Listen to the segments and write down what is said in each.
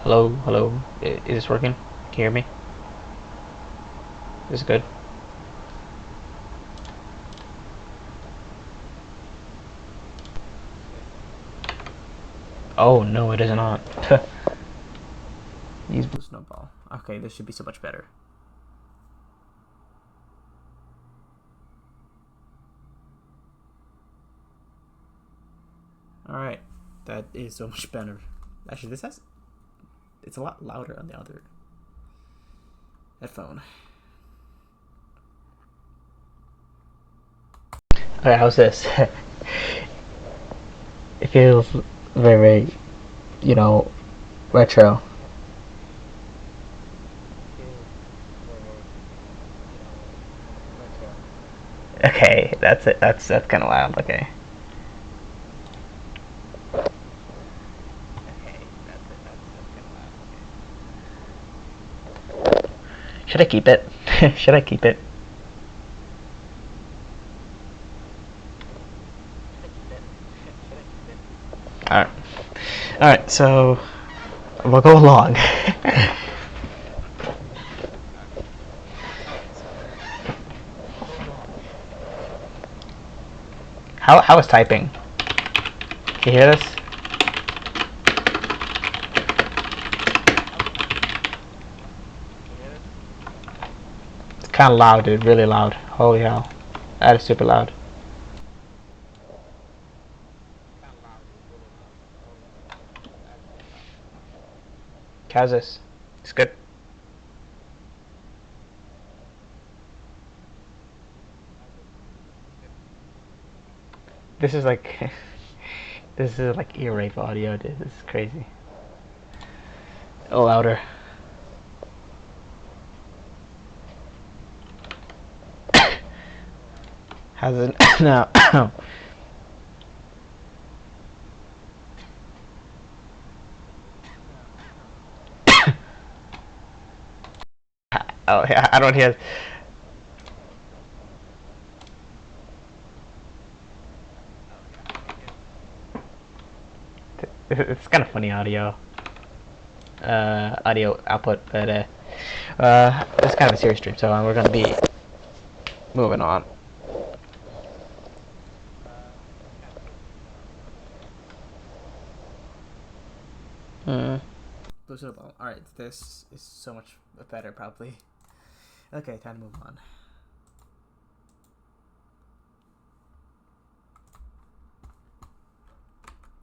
Hello, hello. Is this working? Can you hear me? Is this good? Oh no, it is not. Use blue snowball. Okay, this should be so much better. Alright, that is so much better. Actually, it's a lot louder on the other headphone. Alright, how's this? It feels very, you know, retro. Okay, that's it. That's kind of loud. Okay. Should I keep it? Should I keep it? Alright. Alright, so we'll go along. How is typing? Can you hear this? It's kind of loud, dude. Really loud. Holy hell. That is super loud. How's this? It's good. This is like this is like ear rape audio, dude. This is crazy. Oh, louder. How's it now? Oh yeah, I don't hear. It's kind of funny audio. Audio output, but it's kind of a serious stream, so we're gonna be moving on. Mm. Alright, this is so much better, probably. Okay, time to move on.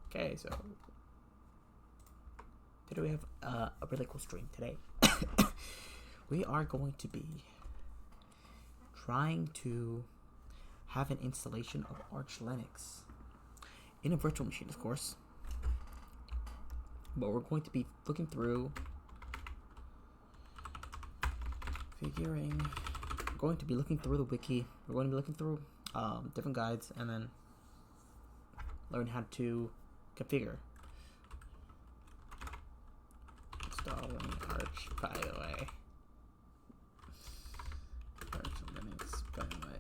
Okay, so today we have a really cool stream today. We are going to be trying to have an installation of Arch Linux in a virtual machine, of course. But we're going to be looking through, we're going to be looking through the wiki. We're going to be looking through different guides and then learn how to configure. Installing Arch, by the way. Arch Linux, by the way.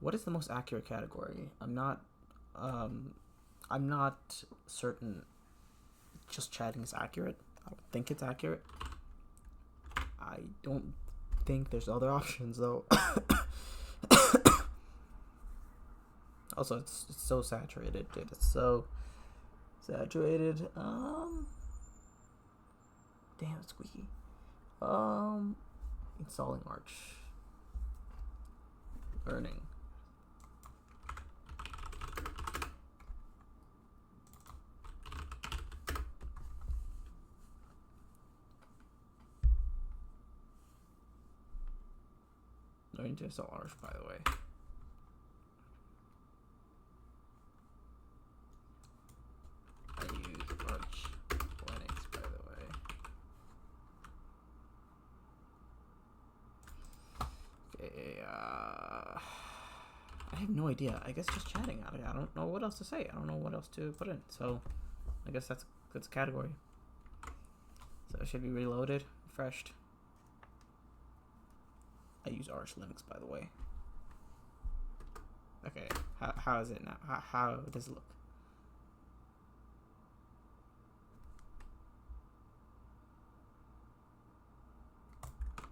What is the most accurate category? I'm not certain. Just chatting is accurate. I would think it's accurate. I don't think there's other options though. Also, it's so saturated, dude. It's so saturated. Damn, squeaky. Installing Arch. Learning. Learning to install Arch, by the way. I use Arch Linux, by the way. I have no idea. I guess just chatting. I don't know what else to say. I don't know what else to put in. So I guess that's a category. So it should be reloaded, refreshed. I use Arch Linux, by the way. Okay, how is it now? How does it look?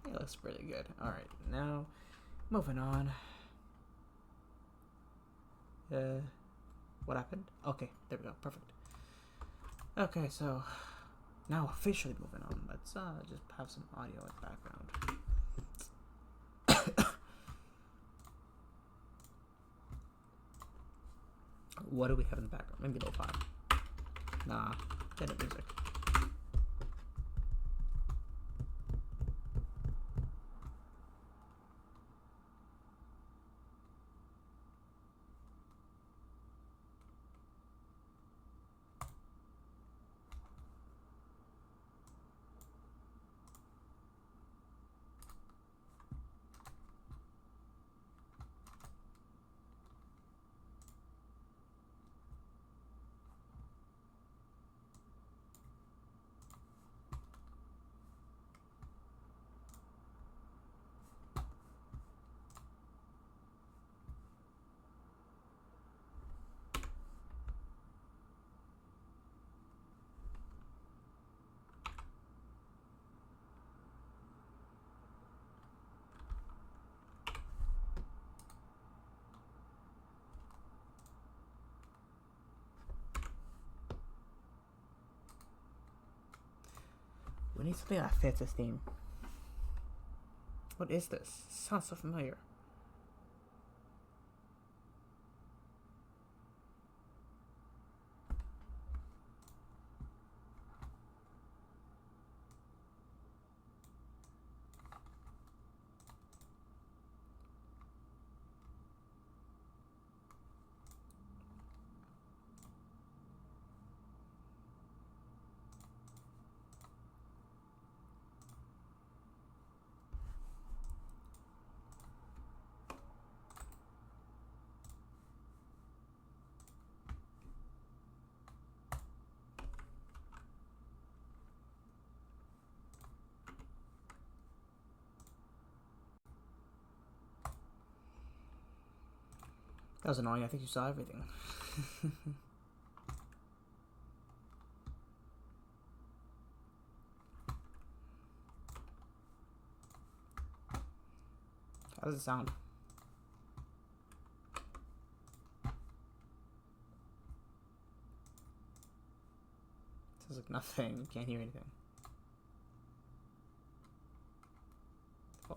It looks pretty good. Alright, now moving on. What happened? Okay, there we go. Perfect. Okay, so now officially moving on. Let's just have some audio in the background. What do we have in the background? Maybe lo-fi. Nah, edit music. We need something that fits this theme. What is this? Sounds so familiar. That was annoying. I think you saw everything. How does it sound? Sounds like nothing. You can't hear anything. Oh.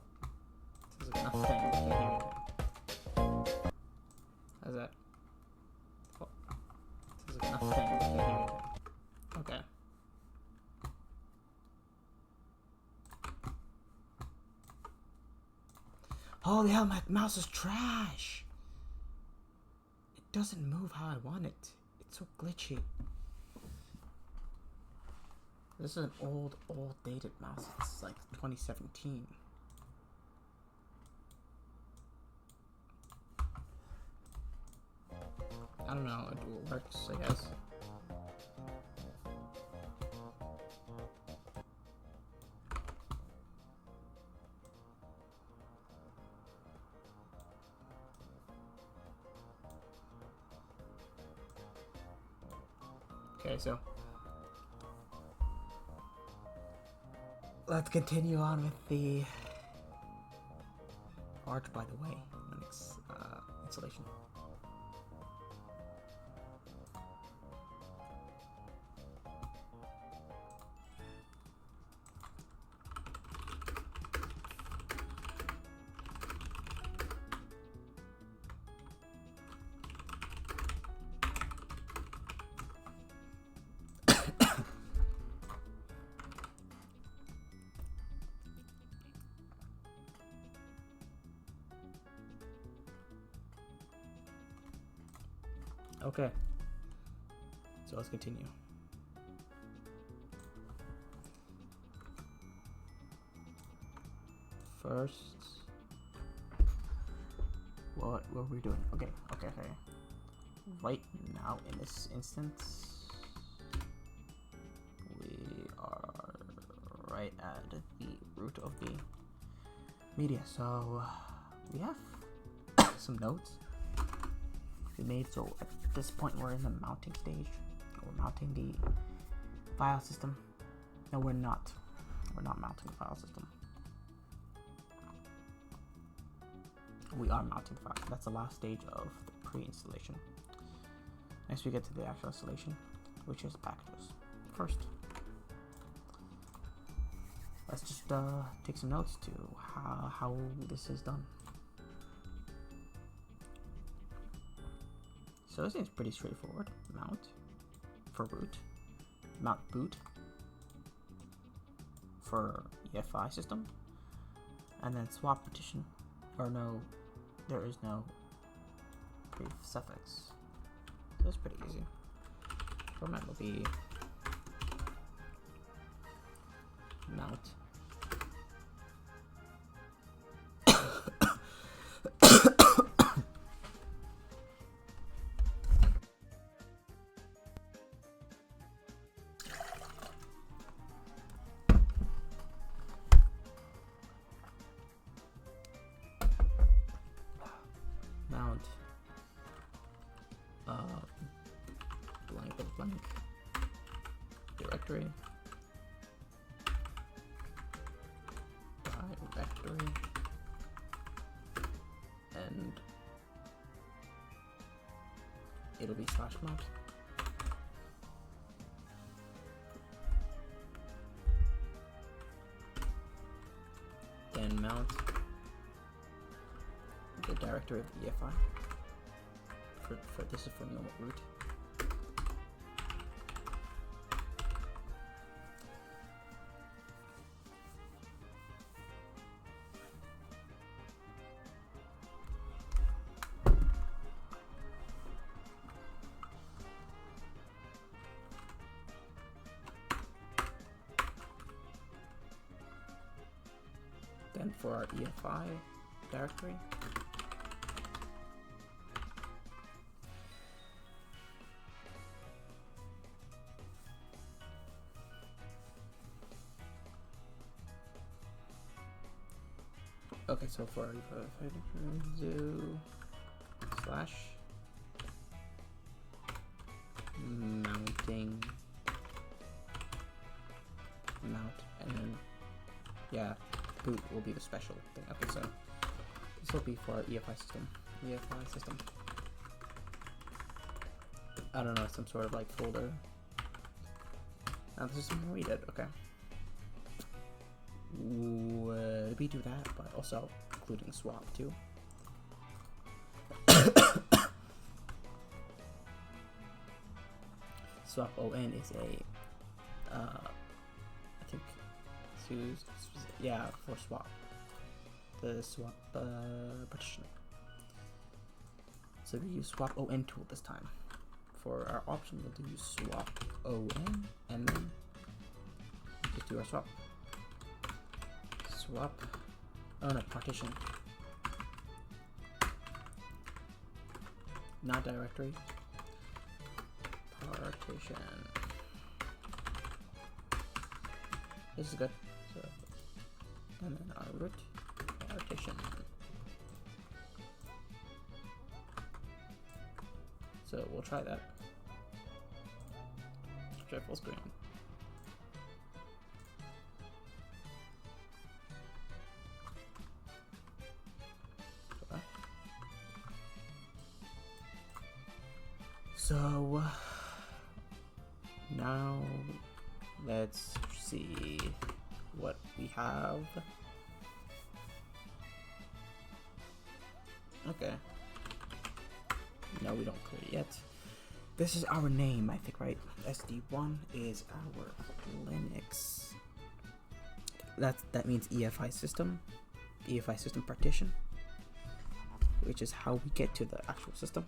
Sounds like nothing. You can't hear anything. How's that? Oh. Sounds like nothing. You can't hear anything. Okay. Holy hell, my mouse is trash! It doesn't move how I want it. It's so glitchy. This is an old dated mouse. It's like 2017. I don't know, it works, I guess. Okay, so let's continue on with the Arch, by the way, Linux installation. Okay, so let's continue. First, What were we doing? Okay. Right now, in this instance, we are right at the root of the media. So we have some nodes we made. So at this point, we're in the mounting stage. We're mounting the file system. No, we're not. We're not mounting the file system. We are mounting the file. That's the last stage of the pre-installation. Next, we get to the actual installation, which is packages. First, let's just take some notes to how this is done. So this thing's pretty straightforward. Mount for root, mount boot for EFI system, and then swap partition, or no, there is no suffix. So that's pretty easy. Format will be mount mount blank of blank directory directory, and it'll be slash mount. Then mount the directory of the EFI. For this is for normal root. Then for our EFI directory, okay, so for our do slash mounting mount, and then yeah, boot will be the special thing. Okay, so this will be for our EFI system. EFI system. I don't know, some sort of like folder. Now this is something we did. Okay. Would we do that, but also including swap too? Swap on is a I think yeah, for swap, the swap partition. So we use swap on tool this time. For our option, we'll use swap on, and then just do our swap. Swap, oh no, partition, not directory, partition. This is good. So, and then our root partition. So we'll try that. Try full screen. Okay. So now let's see what we have. Okay. No, we don't clear it yet. This is our name, I think, right? SD1 is our Linux. That means EFI system partition, which is how we get to the actual system.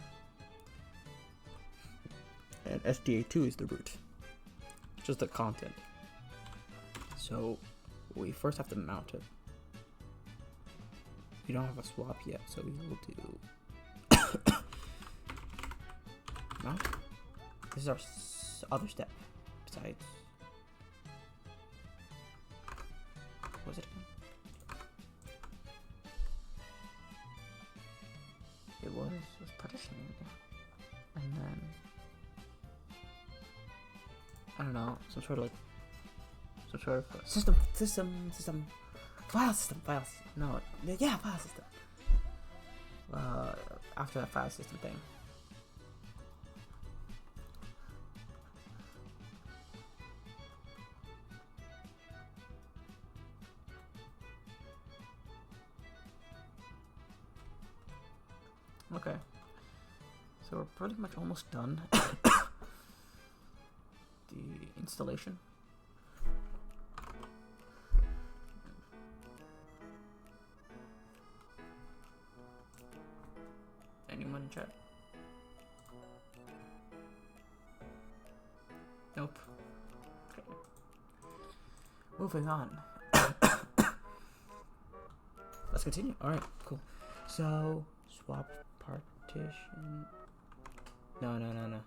And SDA2 is the root, just the content. So we first have to mount it. we don't have a swap yet, so we will do mount. This is our other step besides. What was it again? It was partitioning again. And then I don't know, some sort of system, file system. No, yeah, file system. After that file system thing. Okay, so we're pretty much almost done. The installation. Anyone in chat? Nope. Okay. Moving on. Let's continue. Alright, cool. So, swap partition. No.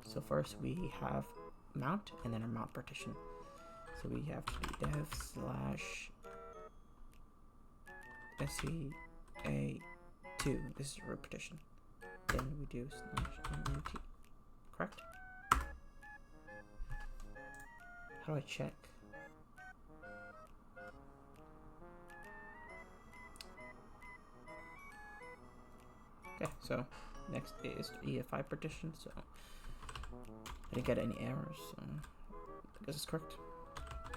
So first we have mount and then our mount partition. So we have to do dev / SCA2. This is a root partition. Then we do /MNT. Correct? How do I check? Okay, so next is EFI partition. So I didn't get any errors, so I guess it's correct.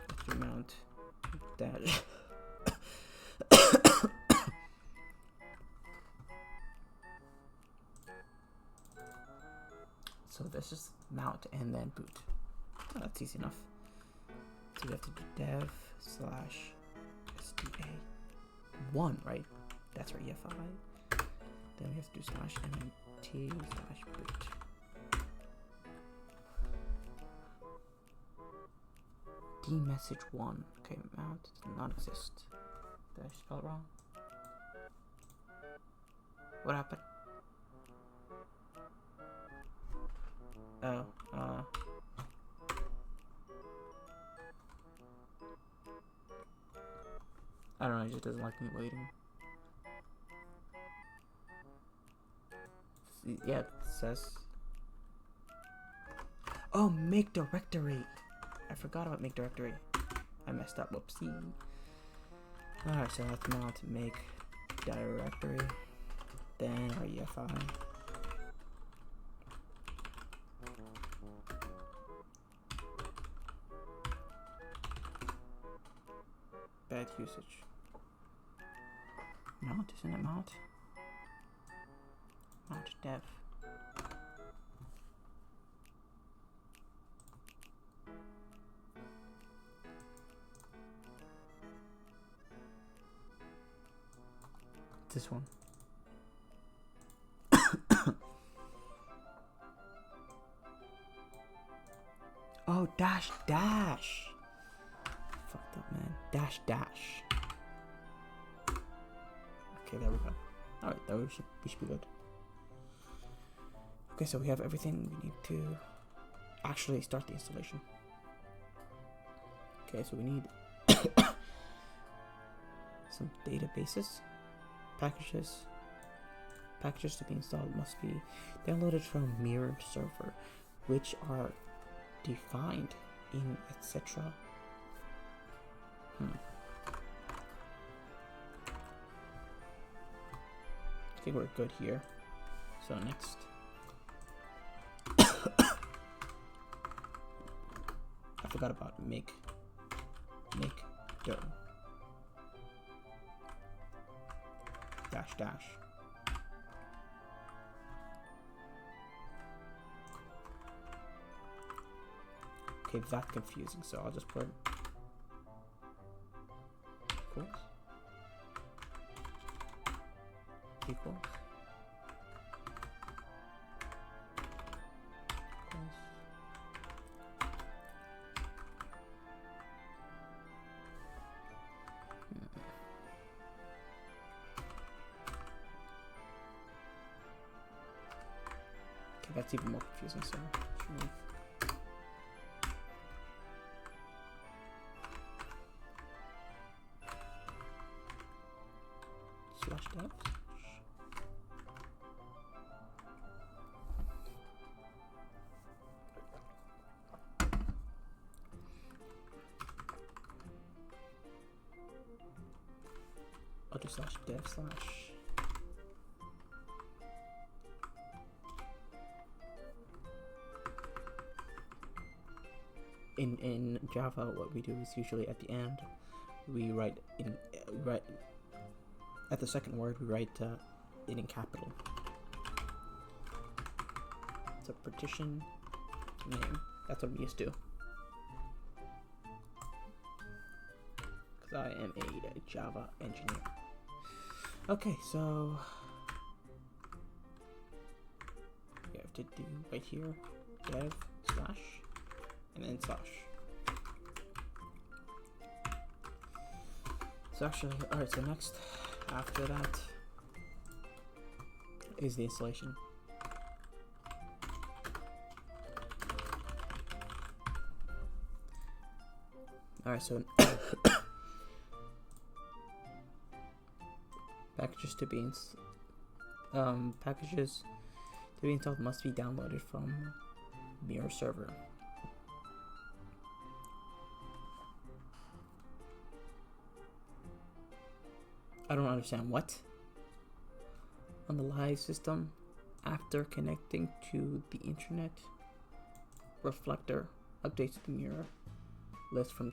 Let's do mount dash. So this is mount and then boot. Oh, that's easy enough. So we have to do dev /SDA1, right? That's our EFI. Then we have to do /MNT/boot. dmessage1. Okay, mount does not exist. Did I spell it wrong? What happened? Oh, I don't know, it just doesn't like me waiting. Yeah, it says. Oh, make directory. I forgot about make directory. I messed up. Whoopsie. Alright, so let's mount make directory. Then our EFI. Bad usage. Mount, isn't it mount? Mount dev. This one. Oh, dash. Fucked up, man. Dash. Okay, there we go. Alright, we should be good. Okay, so we have everything we need to actually start the installation. Okay, so we need some databases. Packages to be installed must be downloaded from mirrored server, which are defined in etc. I think we're good here. So next. I forgot about make do. Dash. Okay, that's confusing, so I'll just put equals. Okay, that's even more confusing, so let's remove. Slash dev. Other slash dev slash. In Java, what we do is usually at the end, we write at the second word we write it in capital. It's a partition name. That's what we used to. Because I am a Java engineer. Okay, so we have to do right here dev slash and then slash. So actually, alright, so next after that is the installation. Alright, so packages to be installed must be downloaded from Mirror server. I don't understand what? On the live system, after connecting to the internet, Reflector updates the mirror list from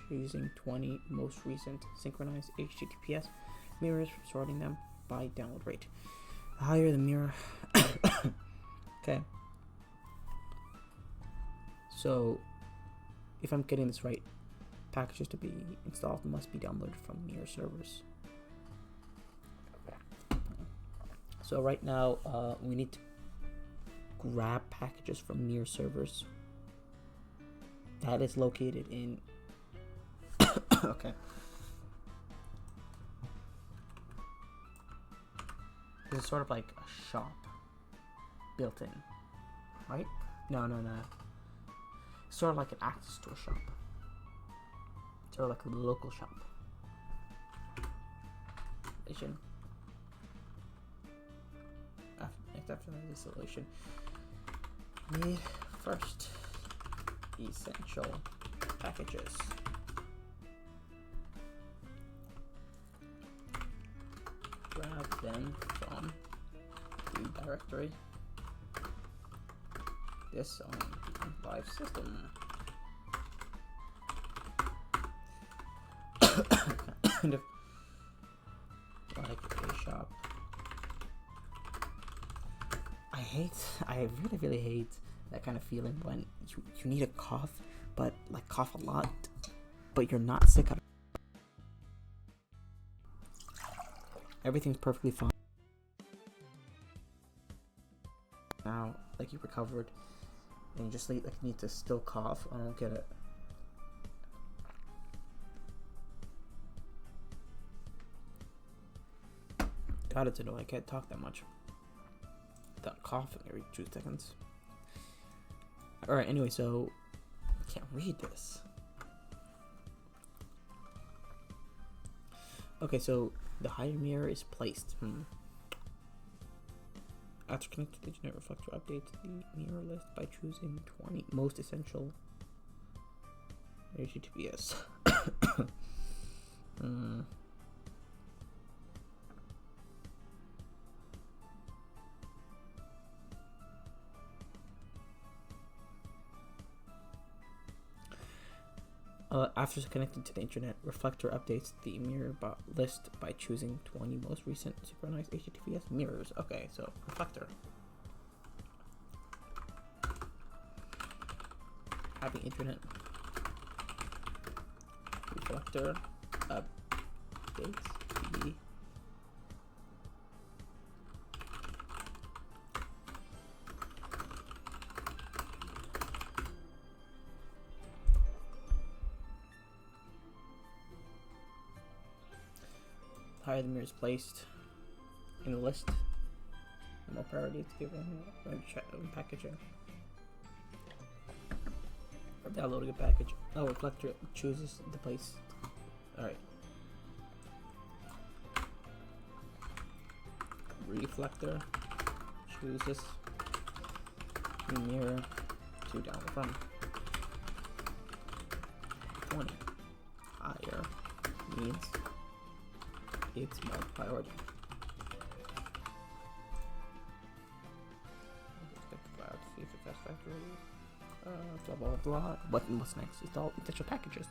choosing 20 most recent synchronized HTTPS mirrors, sorting them by download rate. The higher the mirror, okay. So, if I'm getting this right, packages to be installed must be downloaded from Mirror servers. So right now, we need to grab packages from Mirror servers. That is located in. Okay. This is sort of like a shop built in, right? No. It's sort of like an access to a shop. Sort of like a local shop. Installation. After the installation, need first essential packages. Grab them from the directory. This on live system. Kind of like a shop. I really hate that kind of feeling when you need a cough, but like cough a lot, but you're not sick at all. Everything's perfectly fine. Now, like you recovered, and you just like need to still cough. I don't get it. Got it to know I can't talk that much without coughing every 2 seconds. Alright, anyway, so I can't read this. Okay, so the higher mirror is placed. After connecting to the internet, Reflector updates the mirror list by choosing 20 most essential HTTPS. After connecting to the internet, Reflector updates the mirror list by choosing 20 most recent synchronized HTTPS mirrors. Okay, so Reflector. Having internet. Reflector updates the higher the mirror is placed in the list, more priority to give him packaging. Downloading a package. Oh, reflector chooses the place. Alright. Reflector chooses mirror to download from. 20 higher means it's more priority. See if it's factory. Blah blah blah. What's next? Install essential packages.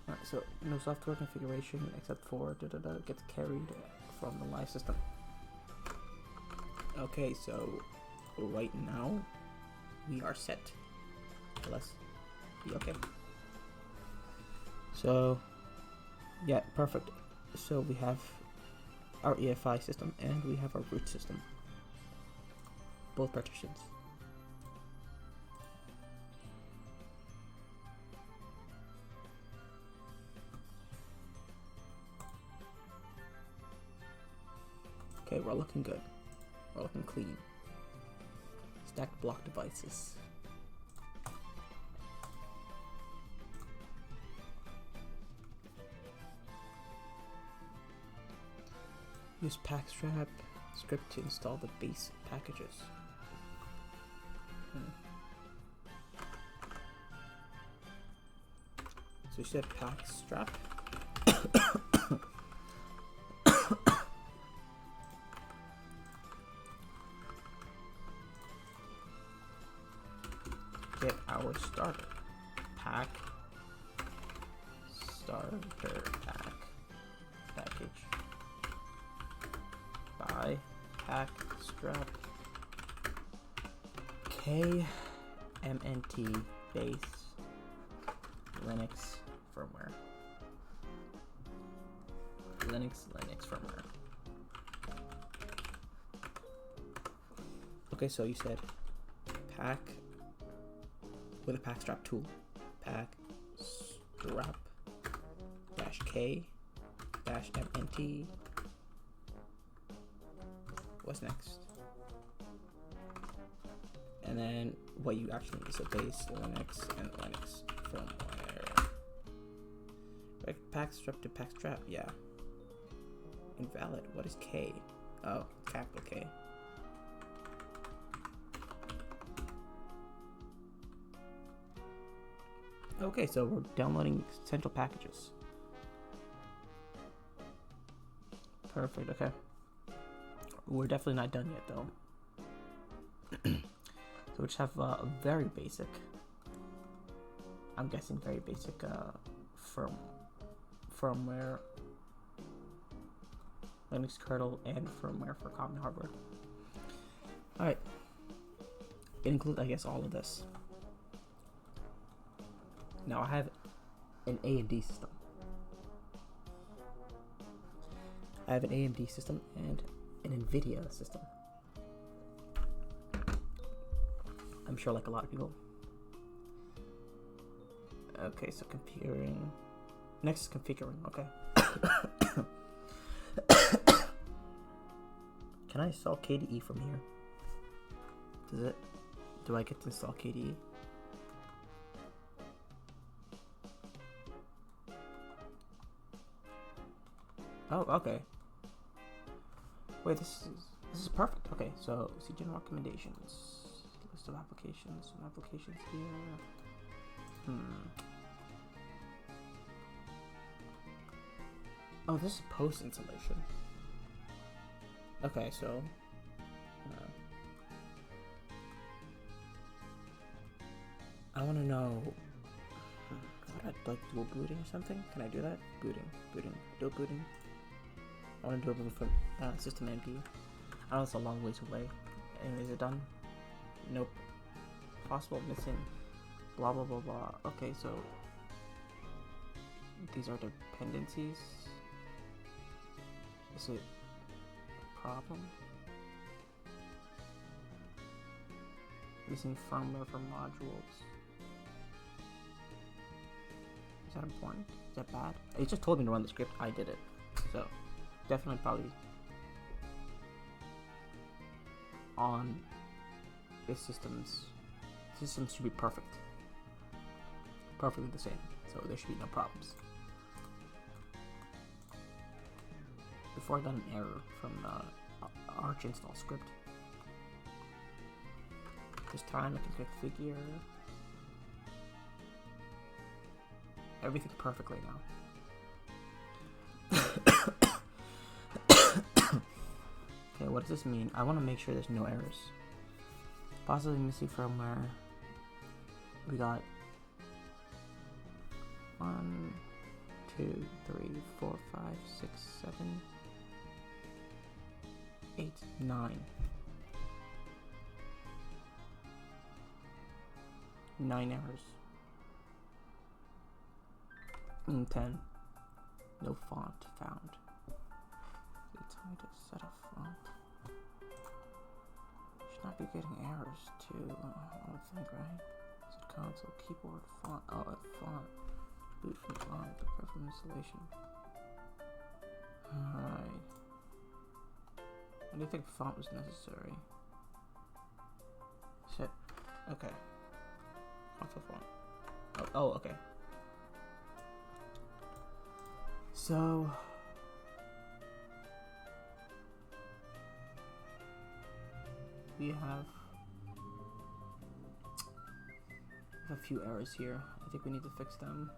Alright, so no software configuration except for gets carried from the live system. Okay, so right now we are set. Let's be okay. So yeah, perfect. So we have our EFI system and we have our root system. Both partitions. Okay, we're looking good. We're looking clean. Stacked block devices. Use Packstrap script to install the base packages. So you said Packstrap. Get our starter pack. Starter pack package. By Packstrap KMNT base Linux firmware. Linux firmware. Okay, so you said pack with a Packstrap tool. Packstrap -K -MNT. What's next? And then what you actually need is a base Linux and Linux firmware. Right, Packstrap to Packstrap, yeah. Invalid. What is K? Oh, capital K. Okay, so we're downloading essential packages. Perfect, okay. We're definitely not done yet though. So we just have a very basic, I'm guessing very basic firmware, Linux kernel, and firmware for common hardware. Alright, it includes, I guess, all of this. Now I have an AMD system. I have an AMD system and an NVIDIA system. I'm sure like a lot of people. Okay, so configuring. Next is configuring, okay. Can I install KDE from here? Do I get to install KDE? Oh, okay. Wait, this is perfect. Okay, so see general recommendations. List of applications. Some applications here. Oh, this is post installation. Okay, so I want to know. What, like dual booting or something? Can I do that? Booting, dual booting. I want to do a booting from system MP. I know it's a long ways away. Anyways, is it done? Nope. Possible missing. Blah blah blah blah. Okay, so these are dependencies. Is it a problem? Missing firmware for modules. Is that important? Is that bad? It just told me to run the script. I did it. So definitely probably on this system should be perfectly the same, so there should be no problems. Before I got an error from the Arch install script. This time I can configure everything perfectly now. Okay, what does this mean? I want to make sure there's no errors. Possibly missing firmware. We got 1, 2, 3, 4, 5, 6, 7, 8, 9. 9 errors. And 10. No font found. It's time to set a font. Should not be getting errors too, I would think, right? Set console, keyboard, font. Oh, a font. Boot from font, prepare for installation. Alright. I didn't think font was necessary. Set. Okay. Console font. Oh, okay. So we have a few errors here. I think we need to fix them.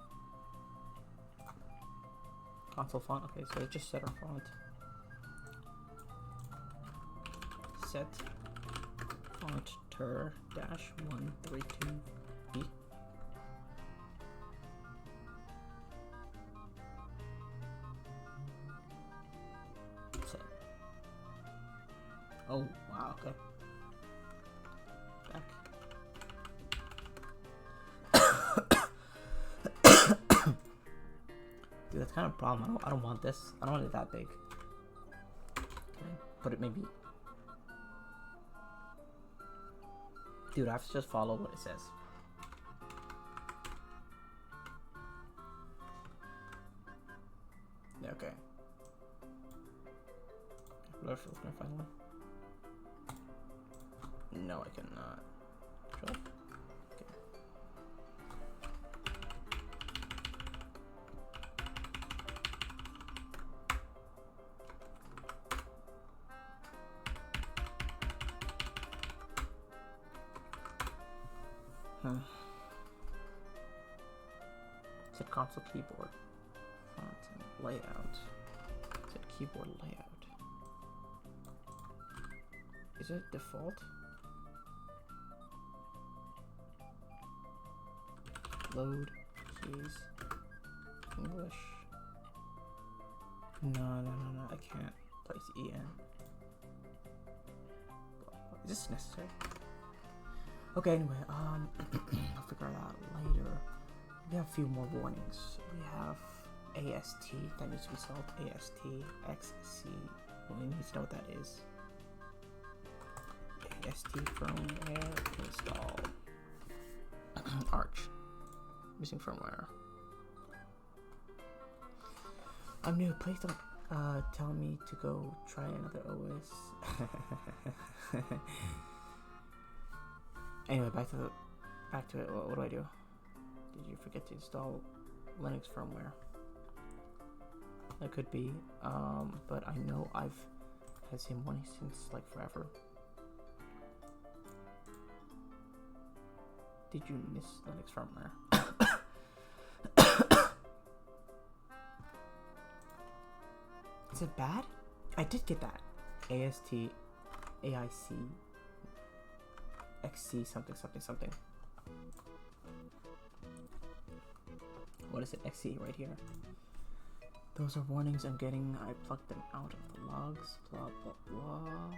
Console font. Okay, so just set our font. Set font ter -132B. Set. Oh wow. Okay. Back. Dude, that's kind of a problem. I don't want this. I don't want it that big. Okay, put it maybe. Dude, I have to just follow what it says. Yeah, okay. Can I find one? No, I cannot. Control. Okay. Set console keyboard. Font and layout. Set keyboard layout. Is it default? Load keys. English. No, I can't place EN. Is this necessary? Okay, anyway, I'll figure it out later. We have a few more warnings. We have AST, that needs to be solved. AST, XC, we need to know what that is. AST firmware install. Arch. Missing firmware. I'm new, please don't tell me to go try another OS. Anyway, back to it. What do I do? Did you forget to install Linux firmware? That could be, but I know I've had same one since like forever. Did you miss Linux firmware? Is it bad? I did get that. AST, AIC, XC something. What is it? XC right here. Those are warnings I'm getting. I plucked them out of the logs. Blah blah blah.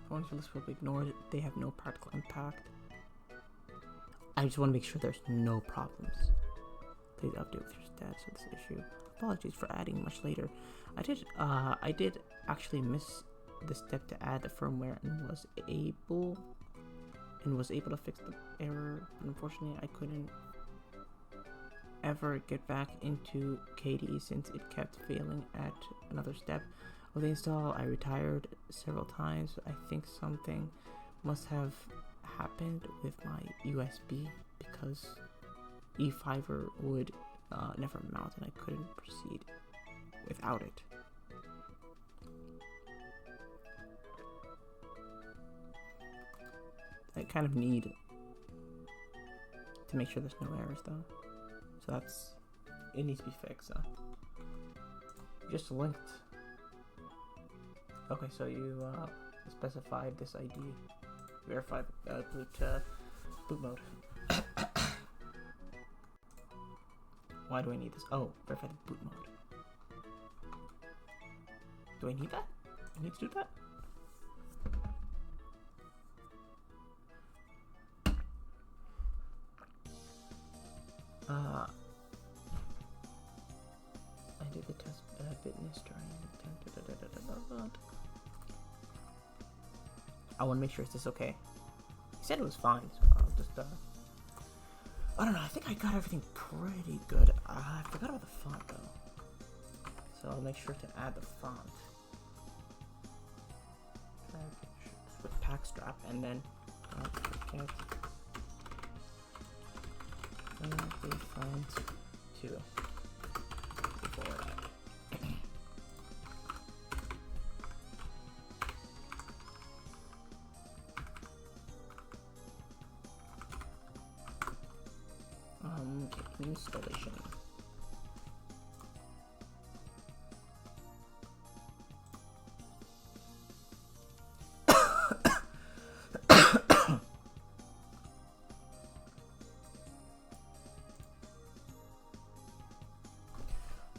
Warnings for this will be ignored. They have no practical impact. I just want to make sure there's no problems. Please update with your status of this issue. Apologies for adding much later. I did actually miss the step to add the firmware and was able to fix the error, but unfortunately I couldn't ever get back into KDE since it kept failing at another step. With the install, I retired several times. I think something must have happened with my USB because eFiber would never mount and I couldn't proceed without it. I kind of need to make sure there's no errors though. So it needs to be fixed. So just linked. Okay, so you specified this ID. Verify boot mode. Why do I need this? Oh, verify the boot mode. Do I need that? I need to do that? I did the test fitness during I want to make sure is this okay. He said it was fine, so I'll just I don't know, I think I got everything pretty good. I forgot about the font though. So I'll make sure to add the font. With pack strap and then get the font too. Before that. Installation.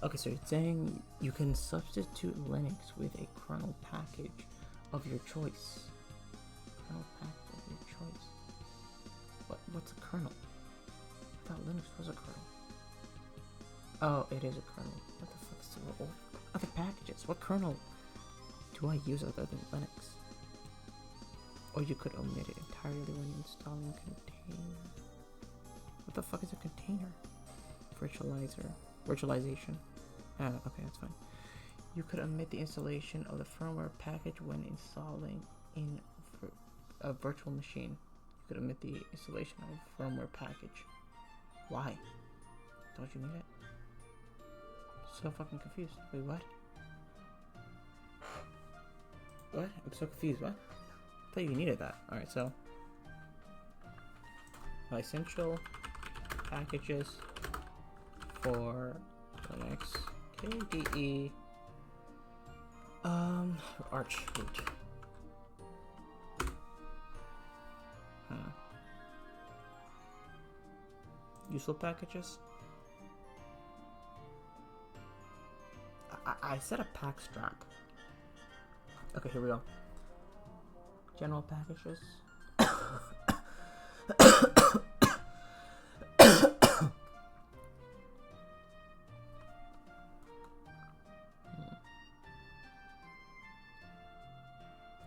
Okay, so it's saying you can substitute Linux with a kernel package of your choice. Kernel package of your choice. What's a kernel? I thought Linux was a kernel. Oh, it is a kernel. What the fuck is the rule? Other packages. What kernel do I use other than Linux? Or you could omit it entirely when installing container. What the fuck is a container? Virtualization. Okay, that's fine. You could omit the installation of the firmware package when installing in a virtual machine. You could omit the installation of a firmware package. Why? Don't you need it? So fucking confused. Wait, what? What? I'm so confused. What? I thought you needed that. Alright, so essential packages for Linux KDE Arch root. Useful packages. I set a pack strap. Okay, here we go. General packages.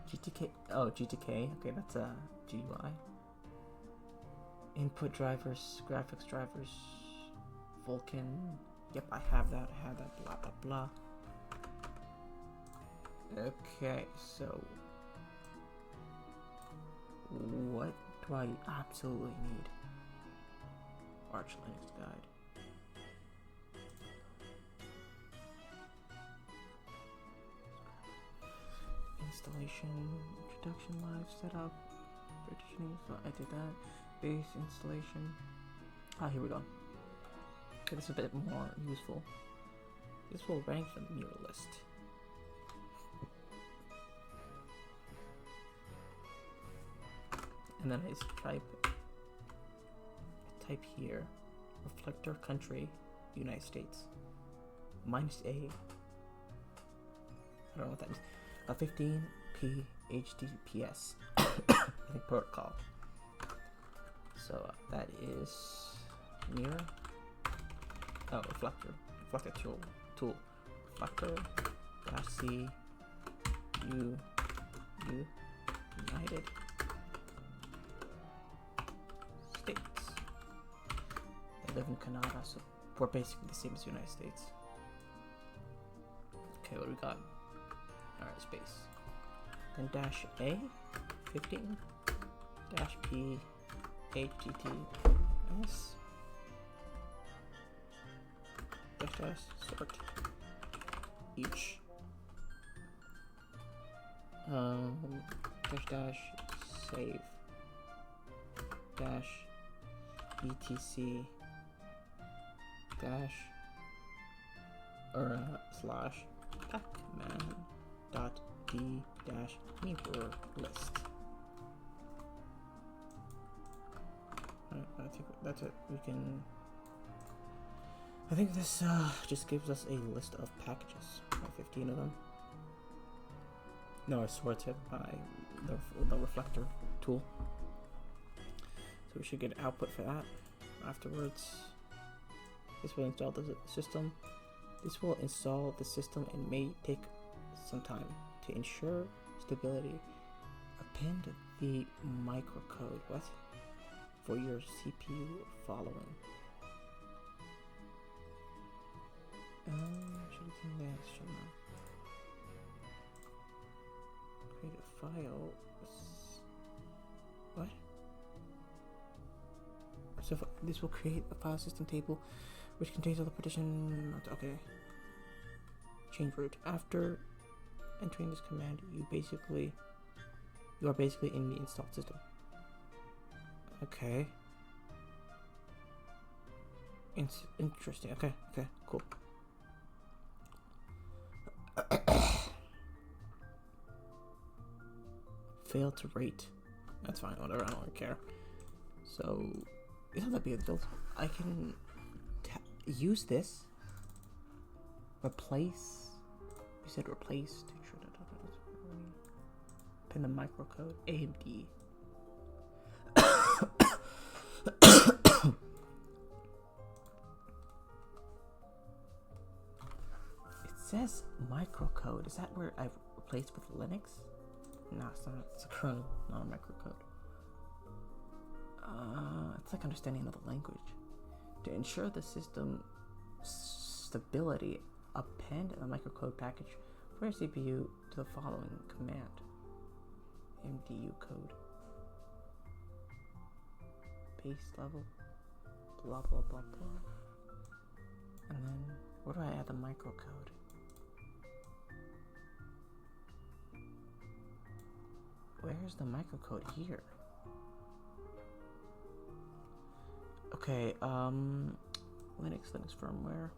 GTK. Oh, GTK. Okay, that's a GUI. Input drivers, graphics drivers, Vulkan. Yep, I have that. Blah blah blah. Okay, so what do I absolutely need? Arch Linux guide. Installation, introduction, live setup, partitioning. So I did that. Base installation. Here we go. Okay, this is a bit more useful. This will rank the muralist. And then I just type here, reflector country, United States, -A. I don't know what that means. 15p HTTPS. I think protocol. So that is mirror. Oh, reflector tool. Reflector -C United States. I live in Canada, so we're basically the same as the United States. Okay, what do we got? Alright, space. Then dash A, 15, dash P, HTTPS, dash sort each, dash save, dash etc, dash slash pacman dot d dash mirror list. I think that's it. We can. I think this just gives us a list of packages, 15 of them. No, it's sorted by the reflector tool. So we should get output for that. Afterwards, this will install the system. This will install the system and may take some time. To ensure stability, append the microcode for your CPU following. Should we do this? Should not. Create a file. What? So this will create a file system table which contains all the partition. Okay. Change root. After entering this command, you are basically in the installed system. Okay. Interesting. Okay, cool. Fail to rate. That's fine, whatever, I don't care. So, it's not that big a deal. I can use this. Replace. You said replace. Pin the microcode. AMD. It says microcode. Is that where I've replaced with Linux? No, it's not. It's a kernel, not a microcode. It's like understanding another language. To ensure the system stability, append a microcode package for your CPU to the following command. MDU code. Base level. Blah blah blah blah. And then where do I add the microcode? Where's the microcode here? Okay, Linux firmware.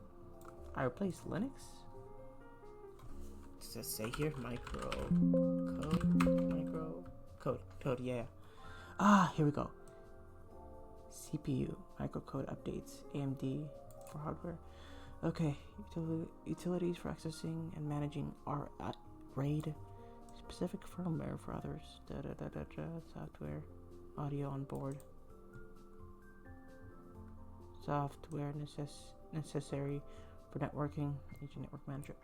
I replaced Linux? Does it say here? Code, yeah. Ah, here we go. CPU, microcode updates, AMD for hardware. Okay, utilities for accessing and managing RAID. Specific firmware for others. Software, audio on board. Software necessary for networking. Agent network manager.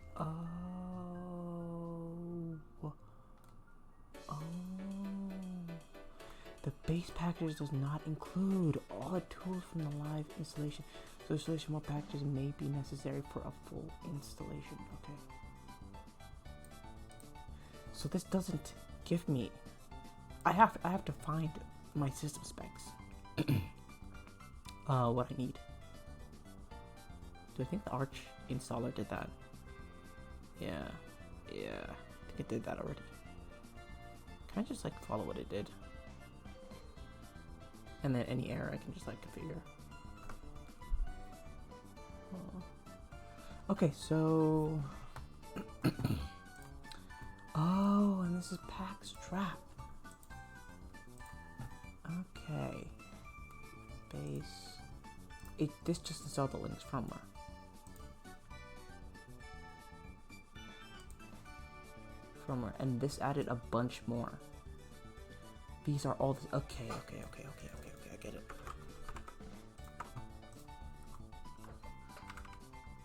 The base package does not include all the tools from the live installation. So installation more packages may be necessary for a full installation. Okay. So this doesn't give me. I have to find my system specs. What I need. Do I think the Arch installer did that? Yeah. I think it did that already. Can I just like follow what it did? And then any error I can just like configure. Okay, so oh, and this is pack strap. Okay. Base. This just installed the Linux firmware. And this added a bunch more. These are all. Okay. I get it.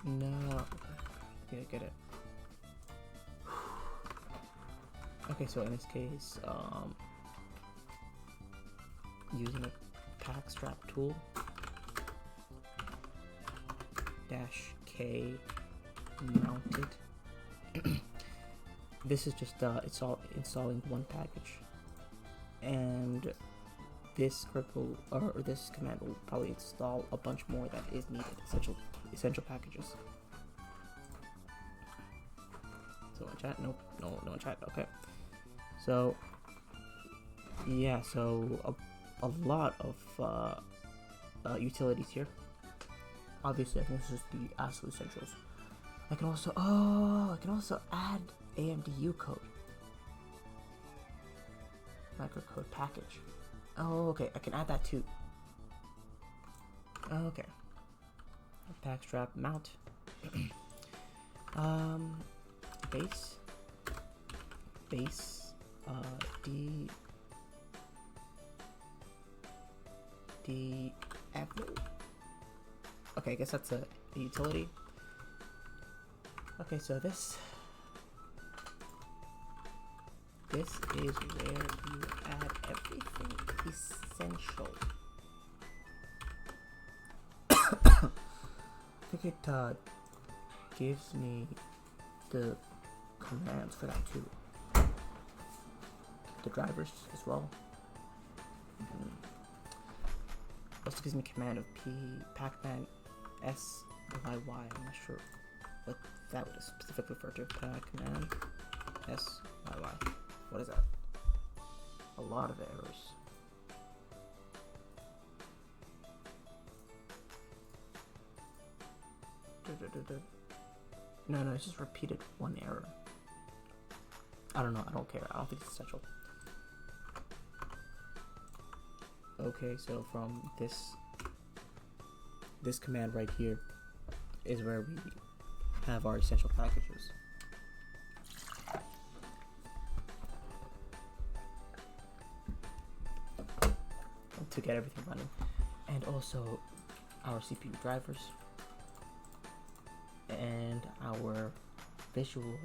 No. Okay, I get it. Okay, so in this case, using a pack strap tool, -K mounted this is just installing one package, and this script will, or this command will probably install a bunch more that is needed, essential packages. So in chat, nope, no in chat. Okay, so yeah, so a lot of utilities here. Obviously, I think this is the absolute essentials. I can also add AMD code, microcode package. Oh, okay, I can add that too. Okay, pack strap mount. Base, D Apple. Okay, I guess that's a utility. Okay, so this is where you add everything essential. I think it gives me the commands for that too. The drivers as well. Also gives me command of pacman SYY. I'm not sure what that would specifically refer to. Pacman SYY. What is that? A lot of errors. No, it's just repeated one error. I don't know, I don't care. I don't think it's essential. Okay, so from this command right here is where we have our essential packages. To get everything running. And also our CPU drivers and our visual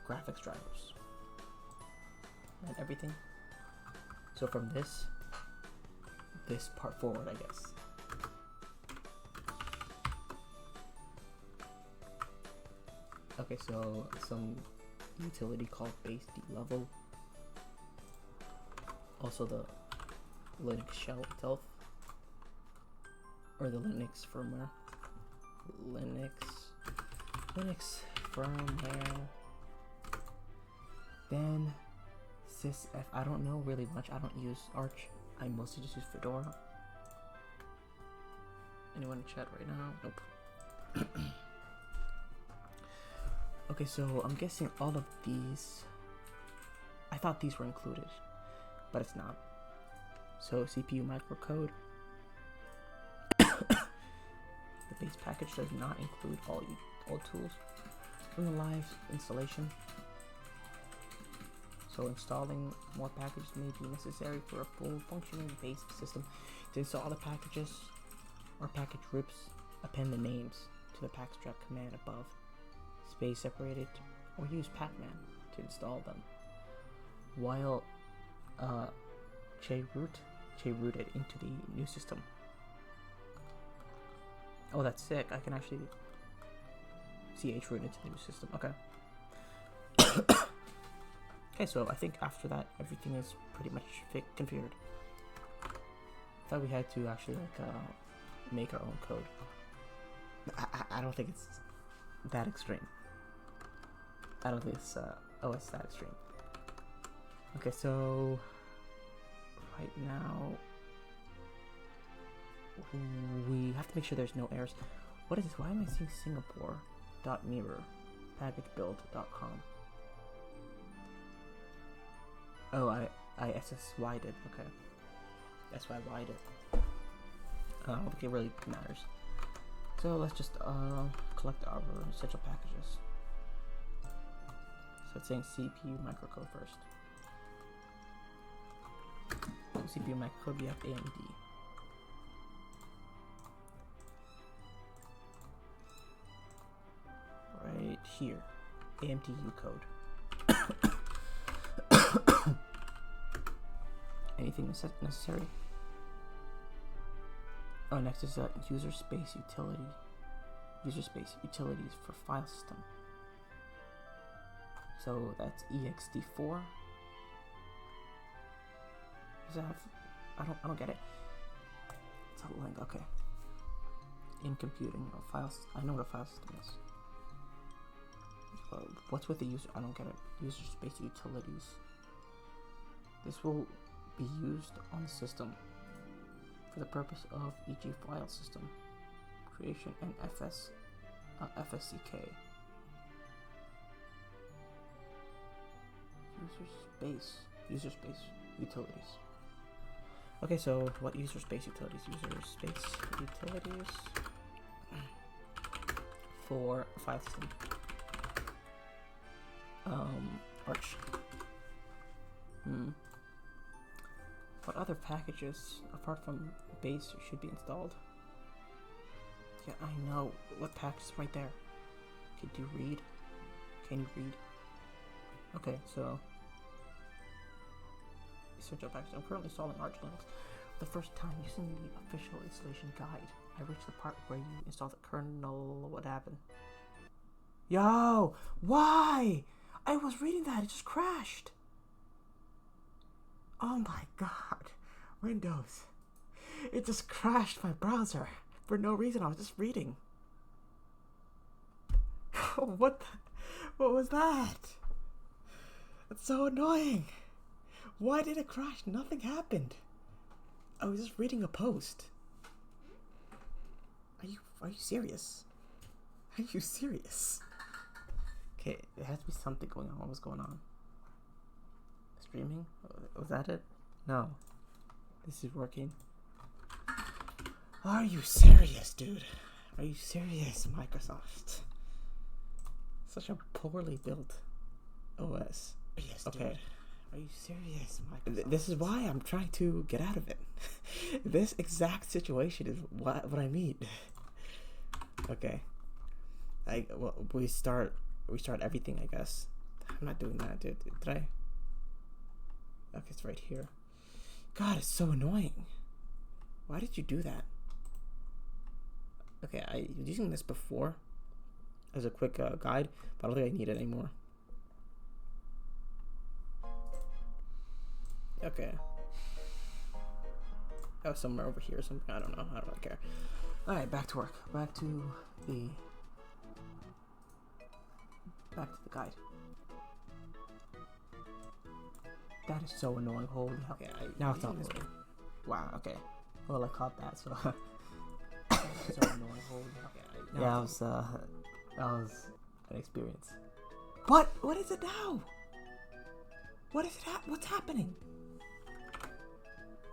graphics drivers and everything. So from this part forward, I guess. Okay, so some utility called base delevel. Also the Linux shell itself, or the Linux firmware. Linux firmware. Then sysf. I don't know really much. I don't use Arch. I mostly just use Fedora. Anyone in chat right now? Nope. Okay, so I'm guessing all of these. I thought these were included, but it's not. So CPU microcode. The base package does not include all tools from the live installation. So installing more packages may be necessary for a full functioning base system. To install the packages or package groups, append the names to the packstrap command above, space separated, or use pacman to install them. While rooted into the new system. Oh, that's sick. I can actually chroot into the new system. Okay. Okay, so I think after that, everything is pretty much configured. I thought we had to actually make our own code. I don't think it's that extreme. I don't think it's OS that extreme. Okay, so right now we have to make sure there's no errors. What is this? Why am I seeing Singapore.mirror packagebuild.com? Oh, I SSY'd it. Okay, that's why I Y'd it. I don't think it really matters. So let's just collect our essential packages. So it's saying CPU microcode first. So CPU microcode, we have AMD. Right here, AMD code. Anything necessary? Oh, next is user space utility. User space utilities for file system. So that's ext4. Does that have, I don't get it. It's a link, okay. In computing, files, I know what a file system is. What's with the user? I don't get it. User space utilities. This will be used on the system for the purpose of e.g. file system creation and FSCK. User space utilities. Okay, so what user space utilities? User space utilities for file system. Arch. What other packages apart from base should be installed? Yeah, I know. What package is right there? Could you read? Can you read? Okay, so search up package. I'm currently installing Arch Linux. The first time using the official installation guide, I reached the part where you install the kernel. What happened? Yo, why? I was reading that. It just crashed. Oh my god. Windows. It just crashed my browser for no reason. I was just reading. What was that? That's so annoying. Why did it crash? Nothing happened. I was just reading a post. Are you serious? Are you serious? Okay, there has to be something going on. What was going on? Streaming? Was that it? No. This is working. Are you serious, dude? Are you serious, Microsoft? Such a poorly built OS. Yes, okay. Dude. Are you serious, Microsoft? This is why I'm trying to get out of it. This exact situation is what I mean. Okay. We start everything, I guess. I'm not doing that, dude. Did I? Okay, it's right here. God, it's so annoying. Why did you do that? Okay, I was using this before as a quick guide, but I don't think I need it anymore. Okay. Oh, somewhere over here or something. I don't know. I don't really care. Alright, back to work. Back to the guide. That is so annoying. Holy hell. Okay, now it's not loading. Wow, okay. Well, I caught that, so. So annoying. Holy hell. Yeah, that was an experience. What? What is it now? What is it? What's happening?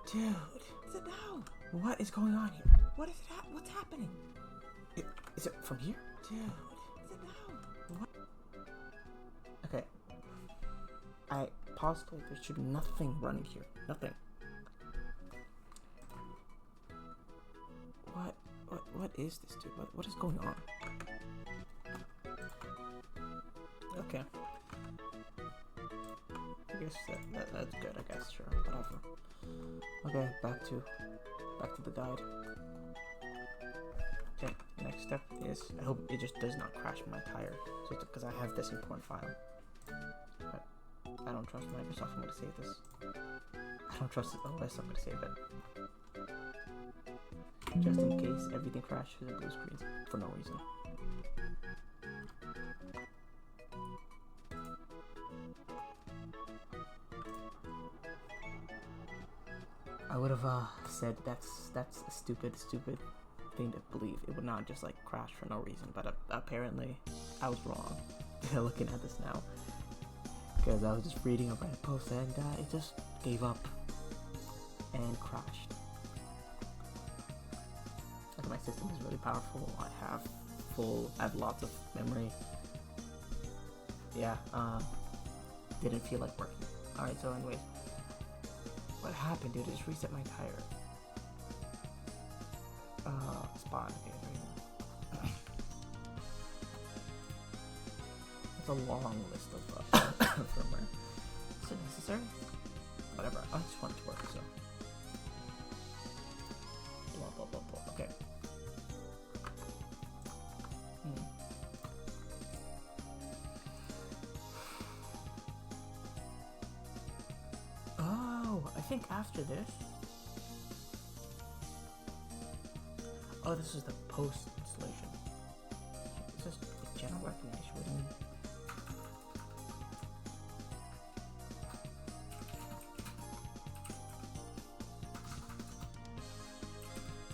Dude, what is it now? What is going on here? What is it? What's happening? Is it from here? Dude, what is it now? What? Okay. I paused it. There should be nothing running here. Nothing. What is this, dude? What is going on? Okay. I guess that's good, I guess, sure, whatever. Okay, back to the guide. Okay, next step is, I hope it just does not crash my tire, just because I have this important file. But I don't trust Microsoft, I'm going to save this. I don't trust the OS, I'm going to save it. Just in case everything crashes and blue screens for no reason. I would have said that's a stupid thing to believe. It would not just like crash for no reason, but apparently I was wrong. Looking at this now, because I was just reading a Reddit post and it just gave up and crashed. Like, my system is really powerful. I have lots of memory. Yeah, didn't feel like working. Alright, so anyways, what happened, dude? Just reset my tire. Spot. Okay, right. It's a long list of firmware. Is it necessary? Whatever. I just want it to work, so. Blah blah blah blah. Okay. think after this. Oh, this is the post installation. This is the general recommendation. What do you mean?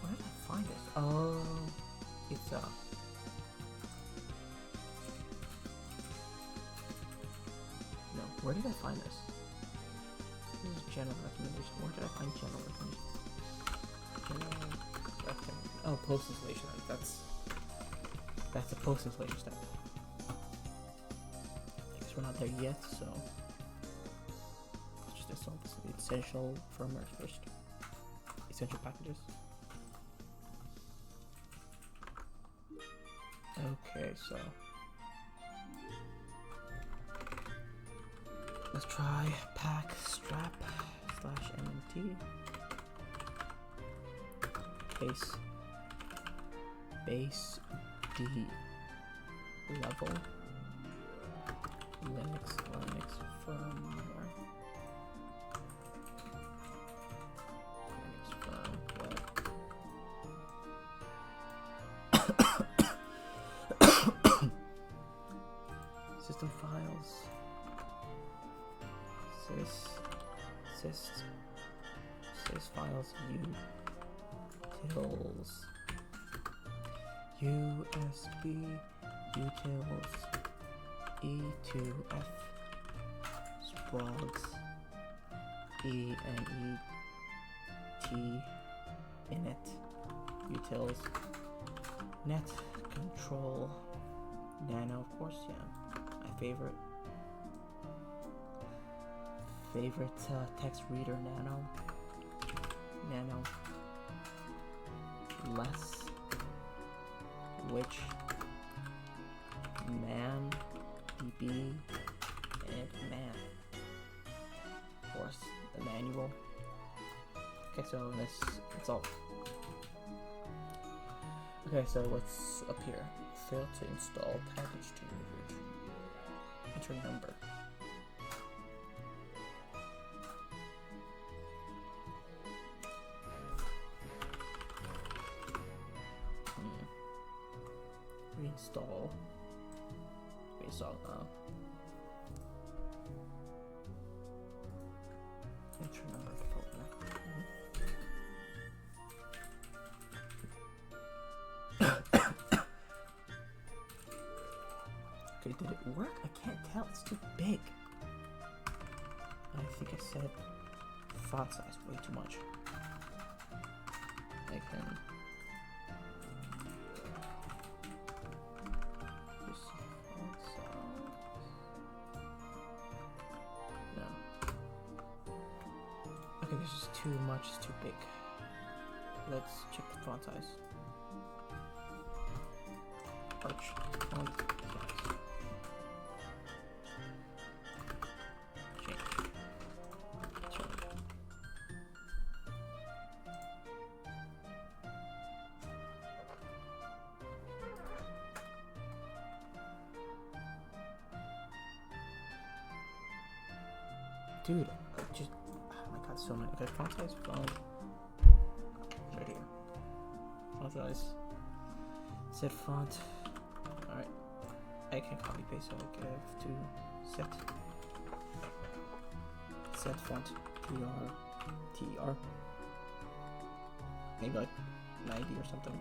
Where did I find this? Oh, it's no, where did I find this? This is general recommendation. Where did I find general recommendation? General recommendation. Oh, post installation. That's a post installation step. I guess we're not there yet, so let's just install this essential firmware first. Essential packages. Okay, so let's try pack strap /mnt base D level Linux firmware. System files, sys files, utils, USB utils, E2F, sprogs, ENET, init, utils, net control, nano, of course, yeah, my favorite text reader, nano, less, which, man, db, and man. Of course, the manual. Okay, so that's all. Okay, so what's up here? Failed to install package to root. Enter number. Reinstall enter number folder. Okay, did it work? I can't tell, it's too big. I think I said font size way too much. I can this is too much, it's too big. Let's check the font size. Arch font size. Change. Dude, just so many. Okay, font size, right here. Font size. Set font. Alright. I can copy paste, so I have to set font TR. Maybe like 90 or something.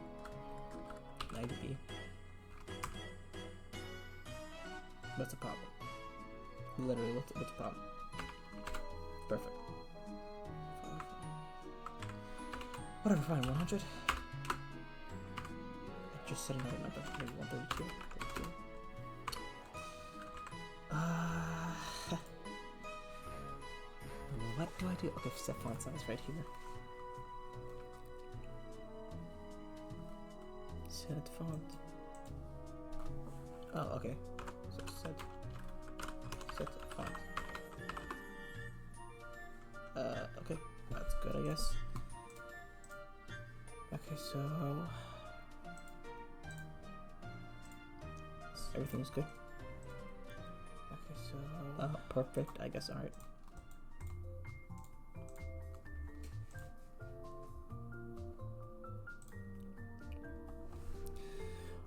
90p. What's the problem? Literally, what's the problem? Perfect. Whatever, fine, 100. I just set another number, maybe 132. What do I do? Okay, set font size right here. Set font. Oh, okay. So set font. Okay, that's good, I guess. Okay, so everything's good. Okay, so perfect, I guess. All right.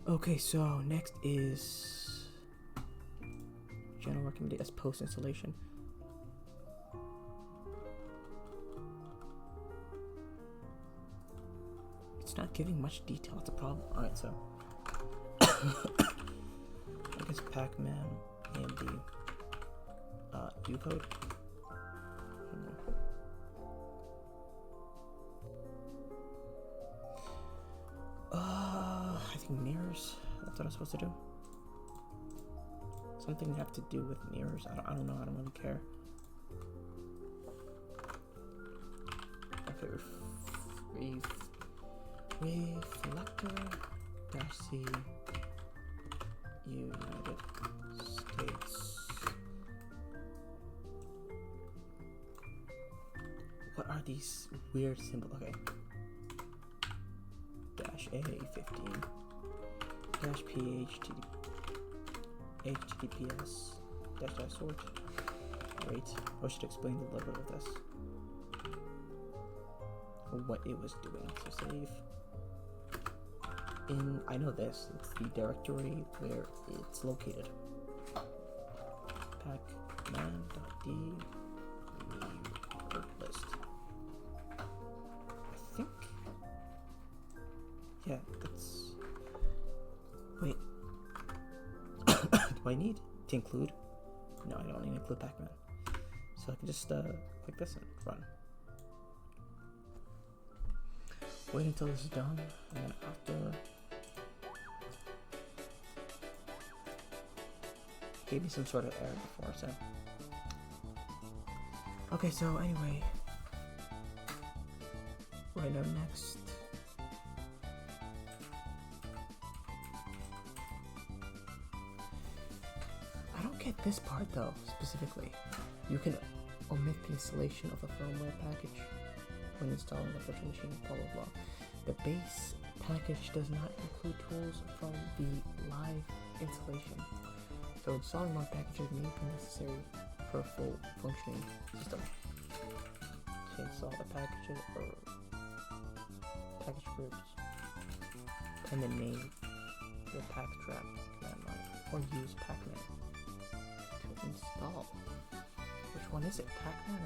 Okay, so next is general recommendation as post installation. It's not giving much detail. It's a problem. All right, so I guess Pac-Man and the U code. I think mirrors. That's what I'm supposed to do. Something you have to do with mirrors. I don't know. I don't really care. Okay, reflector dash C United States. What are these weird symbols? Okay. Dash A15 dash HTTPS dash sort. Wait, I should explain a little bit of this. What it was doing. So save. I know this. It's the directory where it's located. Pacman.d list. I think. Yeah, that's. Wait. Do I need to include? No, I don't need to include Pac-Man. So I can just click this and run. Wait until this is done, and then after. Gave me some sort of error before, so. Okay, so anyway. Right now, next. I don't get this part though, specifically. You can omit the installation of a firmware package when installing a virtual machine, blah blah blah. The base package does not include tools from the live installation. So installing more packages may be necessary for a full functioning system. To install the packages or package groups, and then name your packtrap command line, or use Pacman to install. Which one is it? Pacman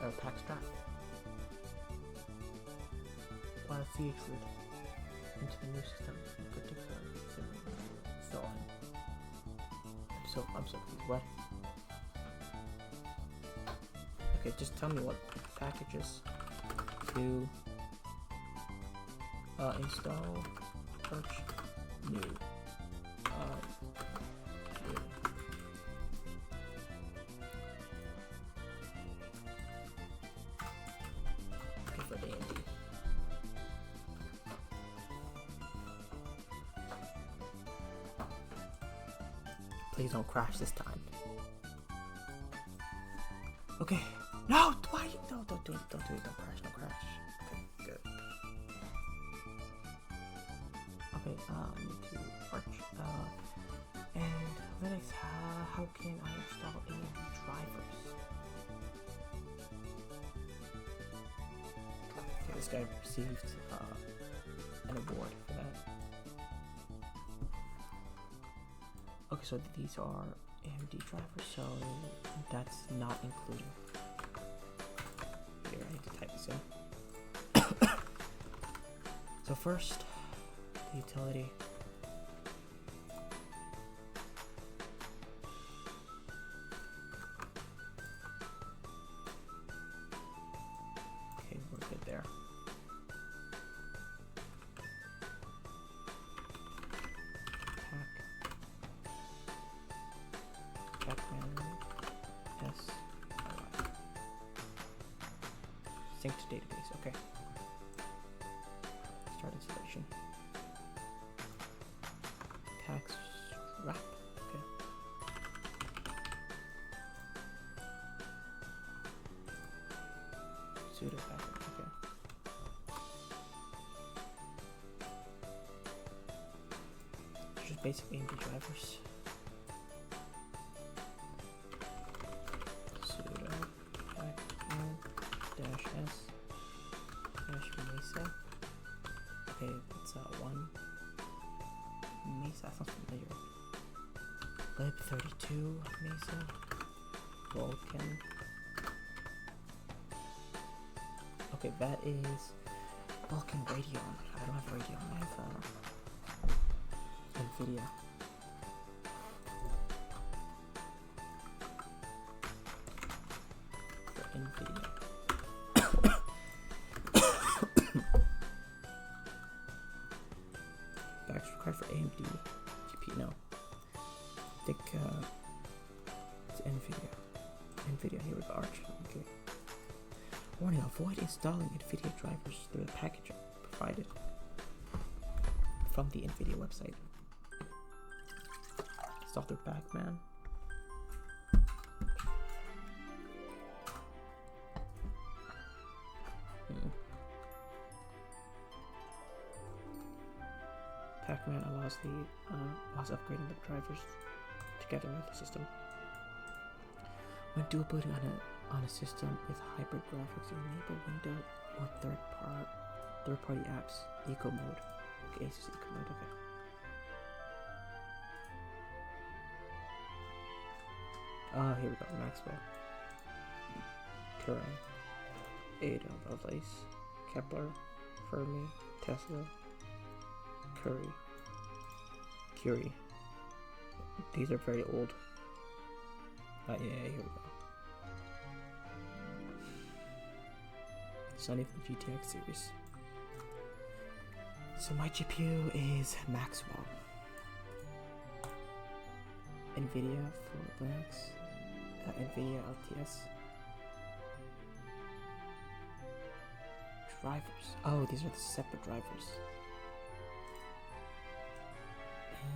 or packstrap? While CH root into the new system in particular. So I'm so confused. What? Okay, just tell me what packages to install. Search new. New. Okay, for AMD. Please don't crash this time. Okay. No, why? No, don't do it. Don't do it. Don't crash. Don't crash. Okay, good. Okay, need to Arch. And Linux. How can I install AMD drivers? Okay, this guy received an award for that. Okay, so these are AMD drivers, so that's not including. Here, I need to type this in. So first, the utility. Okay, we're good there. Pacman S. Sync to database. Okay. Start installation. Tax wrap. Okay. Sudo Pacman. Okay. Just basic AMD drivers. Sudo Pacman -s -mesa. Okay, that's one. Mesa, that sounds familiar. Lib 32 Mesa. Vulkan. Okay, that is Vulkan Radeon. I don't have Radeon, I have Nvidia. For Nvidia. Backs required for AMD GPU. No. I think it's Nvidia. Nvidia, here we go, Arch. Okay. Warning, avoid installing Nvidia drivers through the package provided from the Nvidia website. Install through Backman. Pac-Man allows upgrading the drivers together with the system. When dual booting on a system with hybrid graphics, enable window or third-party apps eco mode. Okay, this is eco mode. Okay. Here we go. Maxwell, Turing, Ada Lovelace, Kepler, Fermi, Tesla, Curie. These are very old. Yeah, here we go. Sunny from the GTX series. So my GPU is Maxwell. Nvidia for Linux. Nvidia LTS. Drivers. Oh, these are the separate drivers.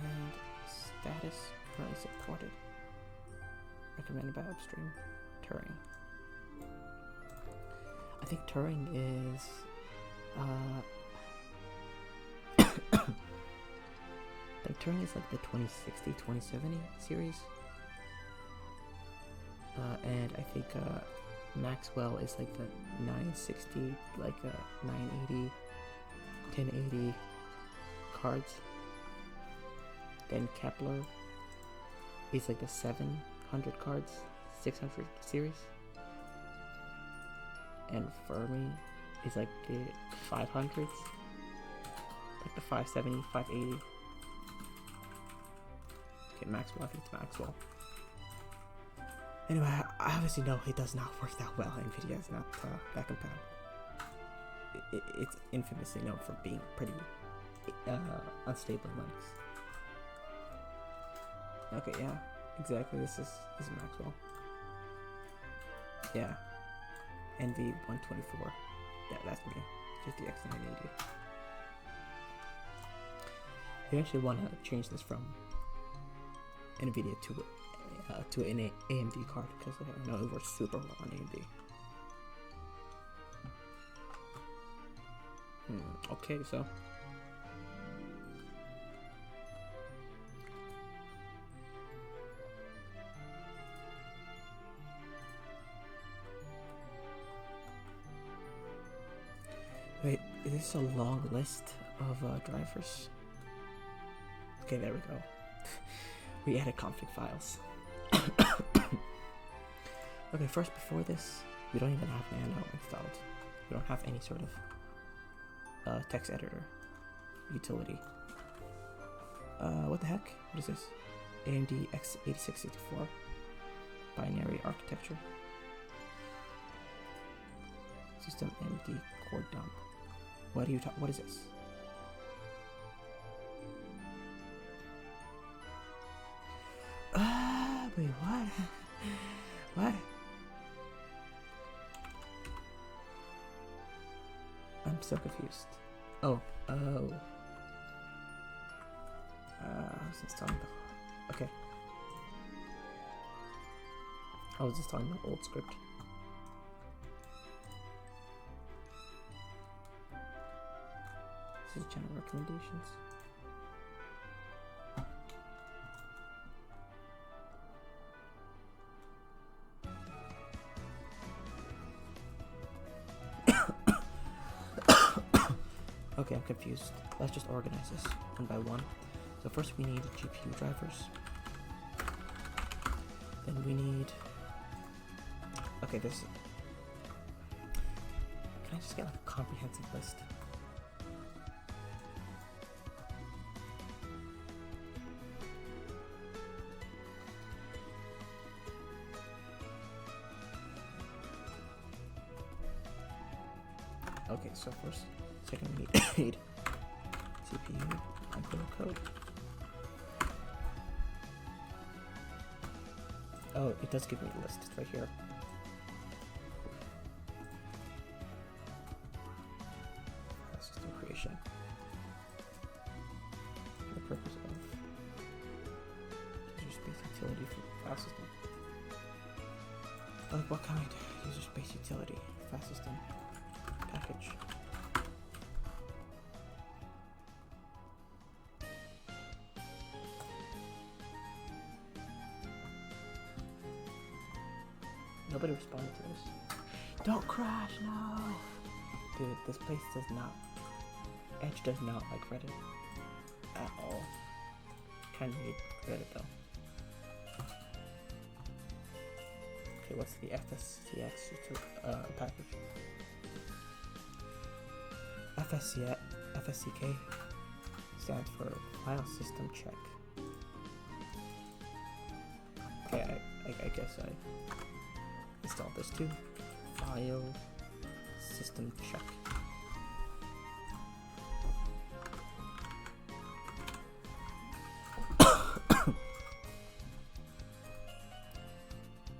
And status currently supported. Recommended by Upstream. Turing. I think Turing is Turing is like the 2060, 2070 series. And I think Maxwell is like the 960, like 980, 1080 cards. Then Kepler is like the 700 cards, 600 series. And Fermi is like the 500s, like the 570, 580. Okay, Maxwell, I think it's Maxwell. Anyway, I obviously know it does not work that well. Nvidia is not that compatible. It's infamously known for being pretty unstable in Linux. Okay, yeah, exactly. This is Maxwell. Yeah, NV124. That's me. GTX 980. I actually want to change this from Nvidia to an AMD card because I know it works super well on AMD. Okay, so wait, is this a long list of drivers? Okay, there we go. We added config files. Okay, first, before this, we don't even have Nano installed. We don't have any sort of text editor utility. What the heck? What is this? AMD x86-64 binary architecture. System MD core dump. What are you talking? What is this? Wait, what? What? I'm so confused. Oh. I was installing the... Okay. I was installing the old script. This is general recommendations. Okay, I'm confused. Let's just organize this one by one. So first we need GPU drivers. Then we need... Okay, this... Can I just get like a comprehensive list? Okay, so first, second we need CPU, microcode. Oh, it does give me a list, it's right here. System creation. For the purpose of user space utility for file system. Like what kind? User space utility, file system, package. Nobody responded to this. Don't crash, no! Dude, this place does not... Edge does not like Reddit. At all. Kinda need Reddit though. Okay, what's the FSCX package? FSCK stands for File System Check. Okay, I guess I installed this too. File System Check.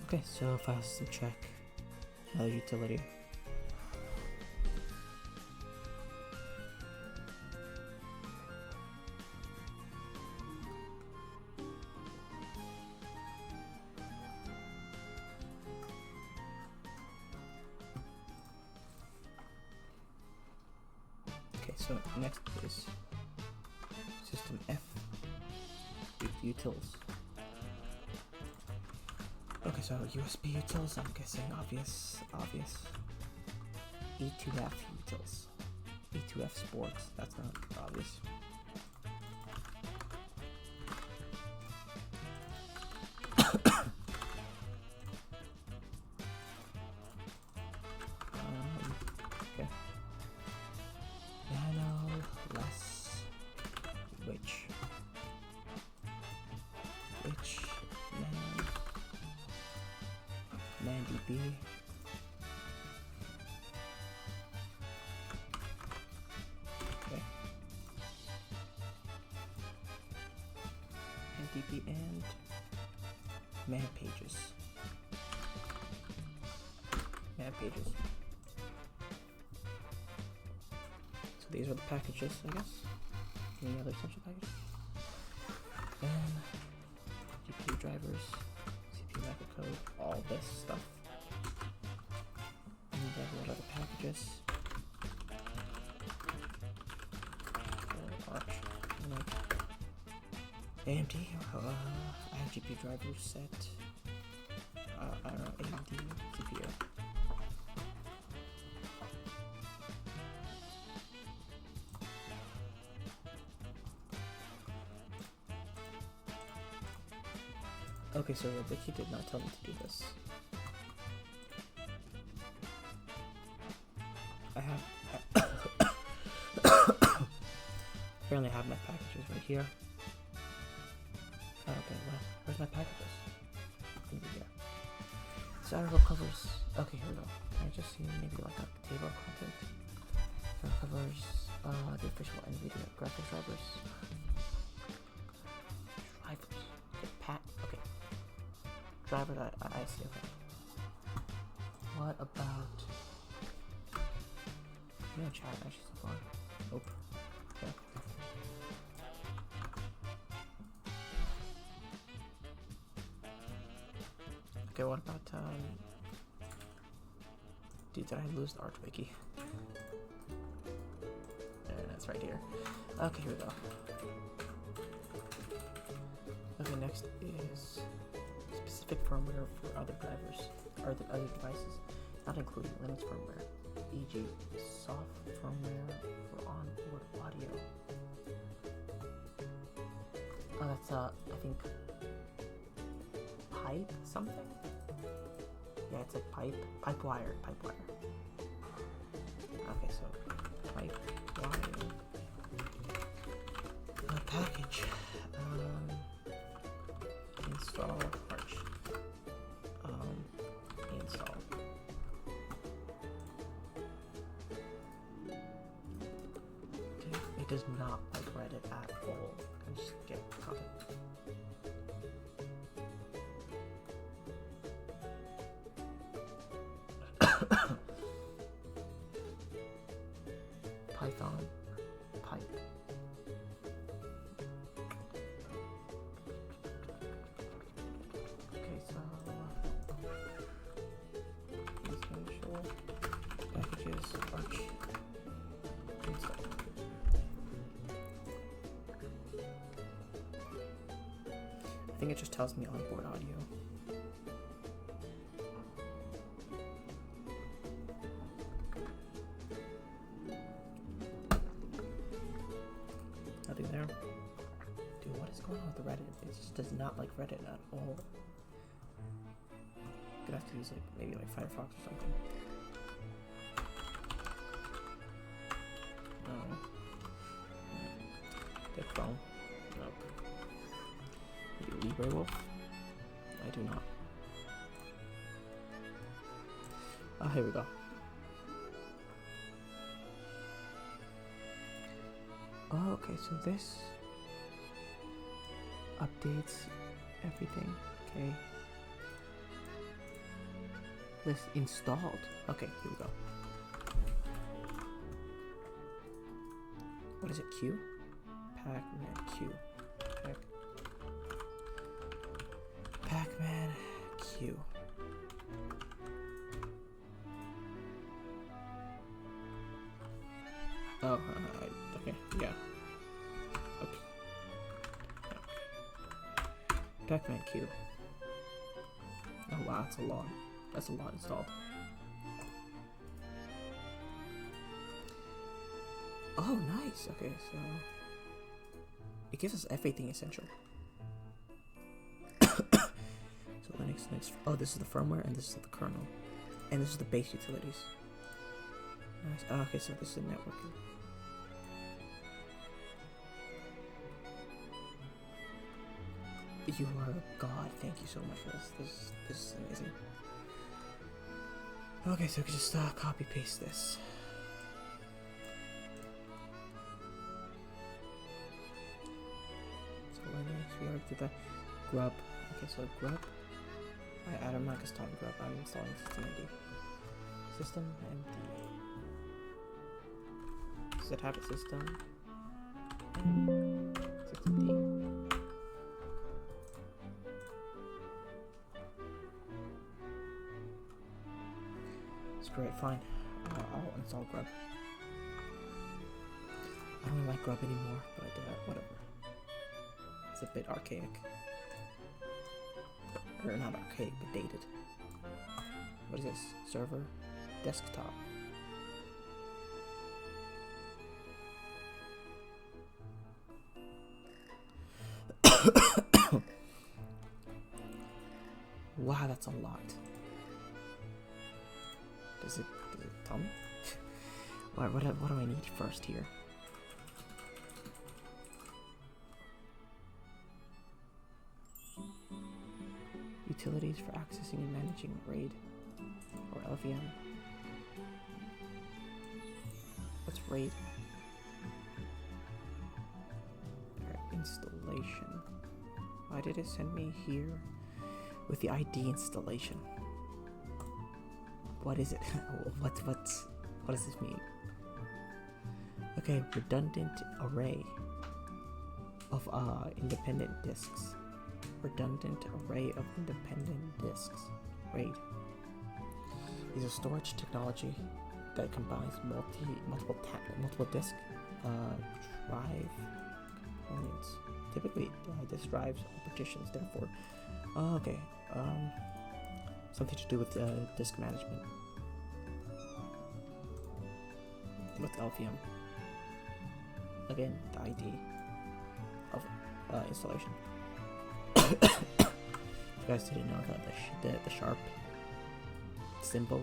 Okay, so file system check. Another utility. Okay, so next is system F utils. Okay, so USB utils, I'm guessing obvious. E2F utils. E2F sports, that's not obvious. Okay. Nano less which ManDB. Okay. ManDB and ManPages. ManPages. So these are the packages, I guess. Any other essential packages? And GPU drivers. Microcode, all this stuff. And then what other packages? Arch. AMD. I have GPU drivers set. I don't know, AMD CPU. Okay, so Wiki did not tell me to do this. I have... Apparently I have my packages right here. Oh, okay, well, where's my packages? Gonna be here. So article covers... Okay, here we go. Can I just see maybe like a table of content? So it covers the official NVIDIA graphics drivers. Okay. Driver that I see, okay. What about... You know chat actually so far? Nope. Okay. Okay, what about, Dude, did I lose the Arch Wiki? That's right here. Okay, here we go. Okay, next is specific firmware for other drivers, or the other devices, not including Linux firmware, e.g. soft firmware for onboard audio. it's I think pipe something. Yeah, it's like pipe wire. Okay, so pipe wire package. Install Arch. Install. Okay, it does not like Reddit at all. I just get content. Python pipe. Okay, so essential packages Arch install. I think it just tells me onboard audio. Nothing there. Dude, what is going on with Reddit? It just does not like Reddit at all. Gonna have to use like maybe like Firefox or something. No. The Chrome. Nope. Maybe LibreWolf. I do not. Oh, here we go. Oh, okay, so this updates everything. Okay. This installed. Okay, here we go. What is it? Q? Pacman Q. Pacman Q. Oh, okay, yeah. Oops. Pacman Q. Oh wow, that's a lot. That's a lot installed. Oh, nice. Okay, so it gives us everything essential. So Linux. Oh, this is the firmware, and this is the kernel, and this is the base utilities. Nice. Oh, okay, so this is the networking. You are a god. Thank you so much for this. This is amazing. Okay, so we can just copy paste this. So Linux, we already did that. Grub. Okay, so grub. I'm not installing grub. I'm installing systemd. Systemd. Does it have a system? Systemd. Screw it, fine. I'll install grub. I don't really like grub anymore, but I did that. Whatever. It's a bit archaic. Or not archaic, but dated. What is this? Server? Desktop. Wow, that's a lot. Does it tell me? What do I need first here? Utilities for accessing and managing RAID or LVM. What's RAID? Installation. Why did it send me here with the ID installation? What is it? What does this mean? Okay, redundant array of independent disks. Redundant array of independent disks. RAID is a storage technology that combines multiple disk drive components. Typically, disk drives are partitions. Therefore, okay, something to do with disk management with LVM. Again, the ID of installation. If you guys didn't know the sharp symbol,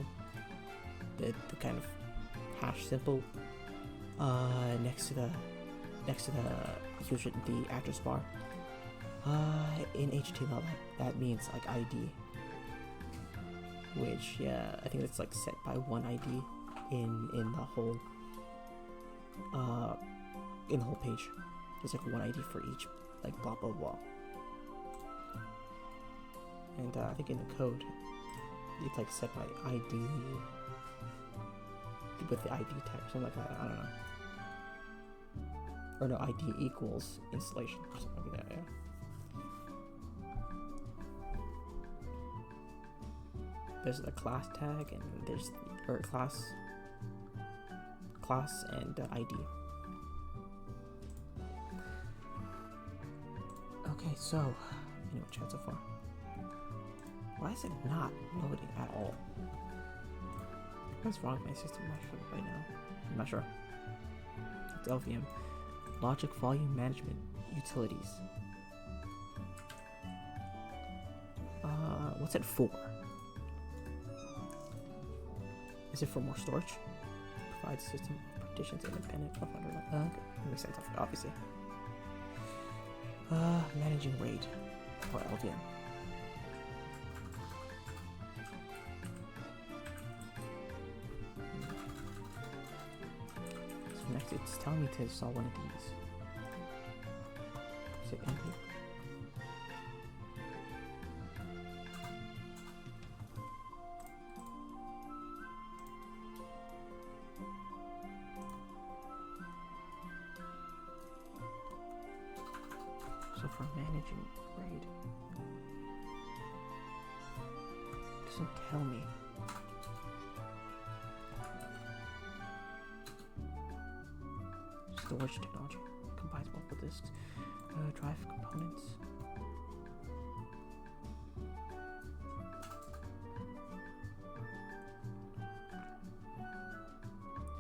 the kind of hash symbol, next to the address bar. In HTML, that means like ID, which I think it's like set by one ID in the whole page. There's like one ID for each, like blah blah blah. And I think in the code, it's like set by ID with the ID tag, something like that. I don't know. Or no, ID equals installation or something like that. Yeah. There's the class tag, and there's class and ID. Okay, so anyway, chat so far. Why is it not loading at all? What's wrong with my system right now? I'm not sure. It's LVM. Logic Volume Management Utilities. What's it for? Is it for more storage? Provides system partitions independent of underlying. Okay, that makes sense, obviously. Managing RAID or LVM. So next, it's telling me to install one of these. Is it empty? So for managing RAID, it doesn't tell me. Storage technology combines multiple disks, drive components.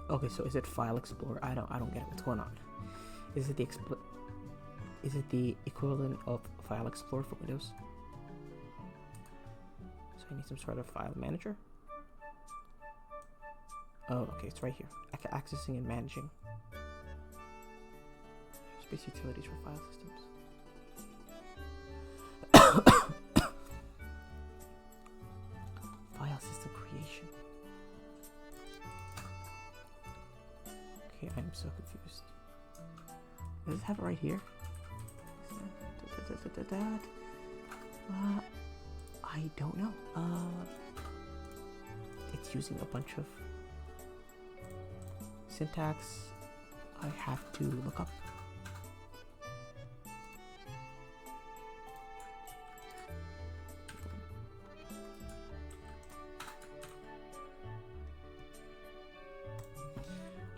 Okay, so is it File Explorer? I don't get it. What's going on? Is it the equivalent of File Explorer for Windows? So I need some sort of file manager. Oh, okay, it's right here. Accessing and managing space utilities for file systems. File system creation. Okay, I'm so confused. Does it have it right here? I don't know. It's using a bunch of syntax I have to look up.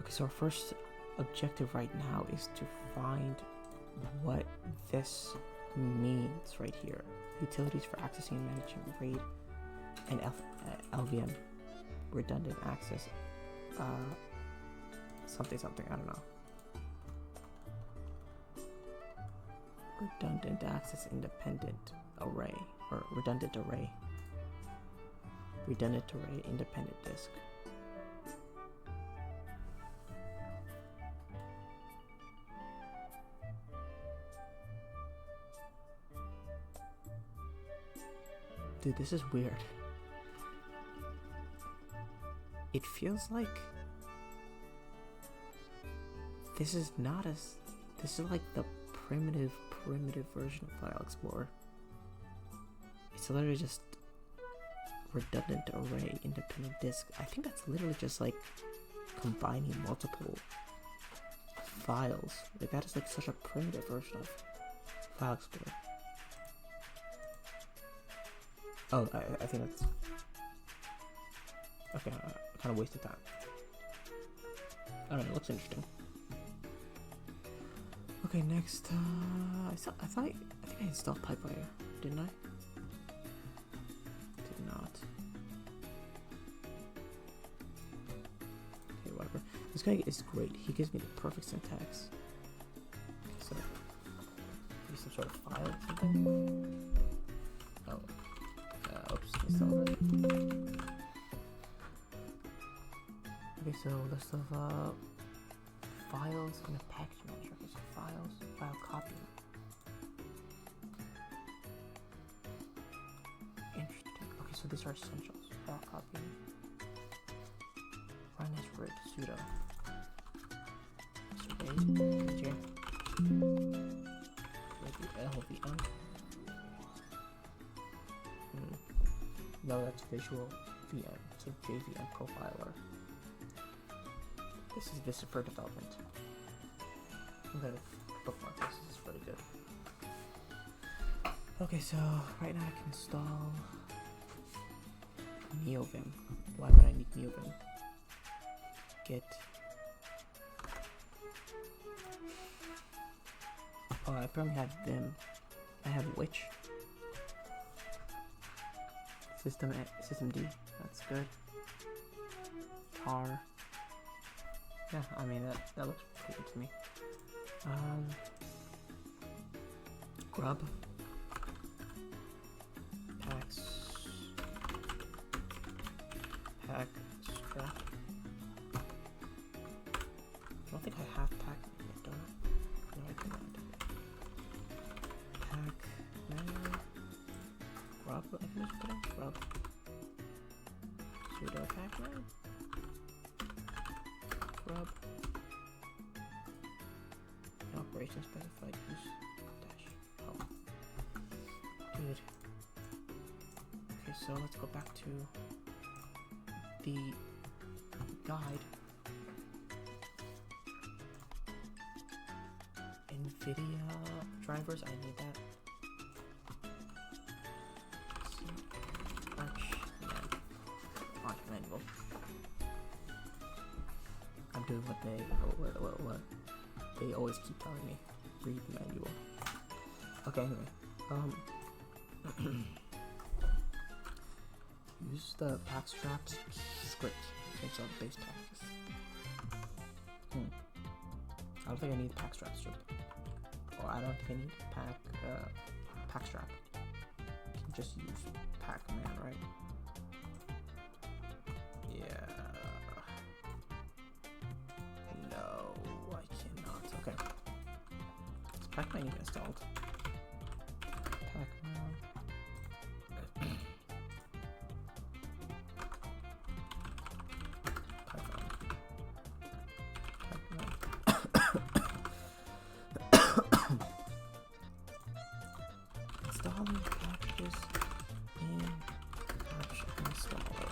Okay, so our first objective right now is to find what this means right here. Utilities for accessing and managing RAID and LVM, redundant access, something, I don't know. Redundant access independent array, or redundant array. Redundant array independent disk. Dude, this is weird. It feels like this is not as... This is like the primitive version of File Explorer. It's literally just redundant array independent disk. I think that's literally just like combining multiple files. Like that is like such a primitive version of File Explorer. Oh, I think that's... Okay, I kind of wasted time. I don't know, it looks interesting. Okay, next, I think I installed Pipewire, didn't I? Did not. Okay, whatever. This guy is great. He gives me the perfect syntax. So, Oh, oops, install it. Okay, so list of files in a package manager. Okay, so files, file copy. Interesting. Okay, so these are essentials. File copy. Run as root sudo. So wait, here. LVM. No, that's visual VM. So JVM profiler. This is for development. I'm gonna bookmark this. This is really good. Okay, so right now I can install NeoVim. Why would I need NeoVim? Git. Oh, I probably have Vim. I have Witch. Systemd. That's good. Tar. Yeah, I mean that looks pretty good to me. Grub. Pack strap. I don't think I have pack yet, don't I? No, I do not. Pack man. Grub, I can just put in grub. Sudo pack man. Grub. Operation specified use dash. Oh. Good. Okay, so let's go back to the guide. NVIDIA drivers, I need that. Arch manual. I'm doing what they always keep telling me. Read the manual. Okay, anyway. Use the packstraps script instead of base packages. I don't think I need packstrap script. Or I don't think I need packstrap. I can just use pacman, right? Yeah. No, I cannot. Okay. Is pacman even installed? Pacman. Installing packages in Patch Installer.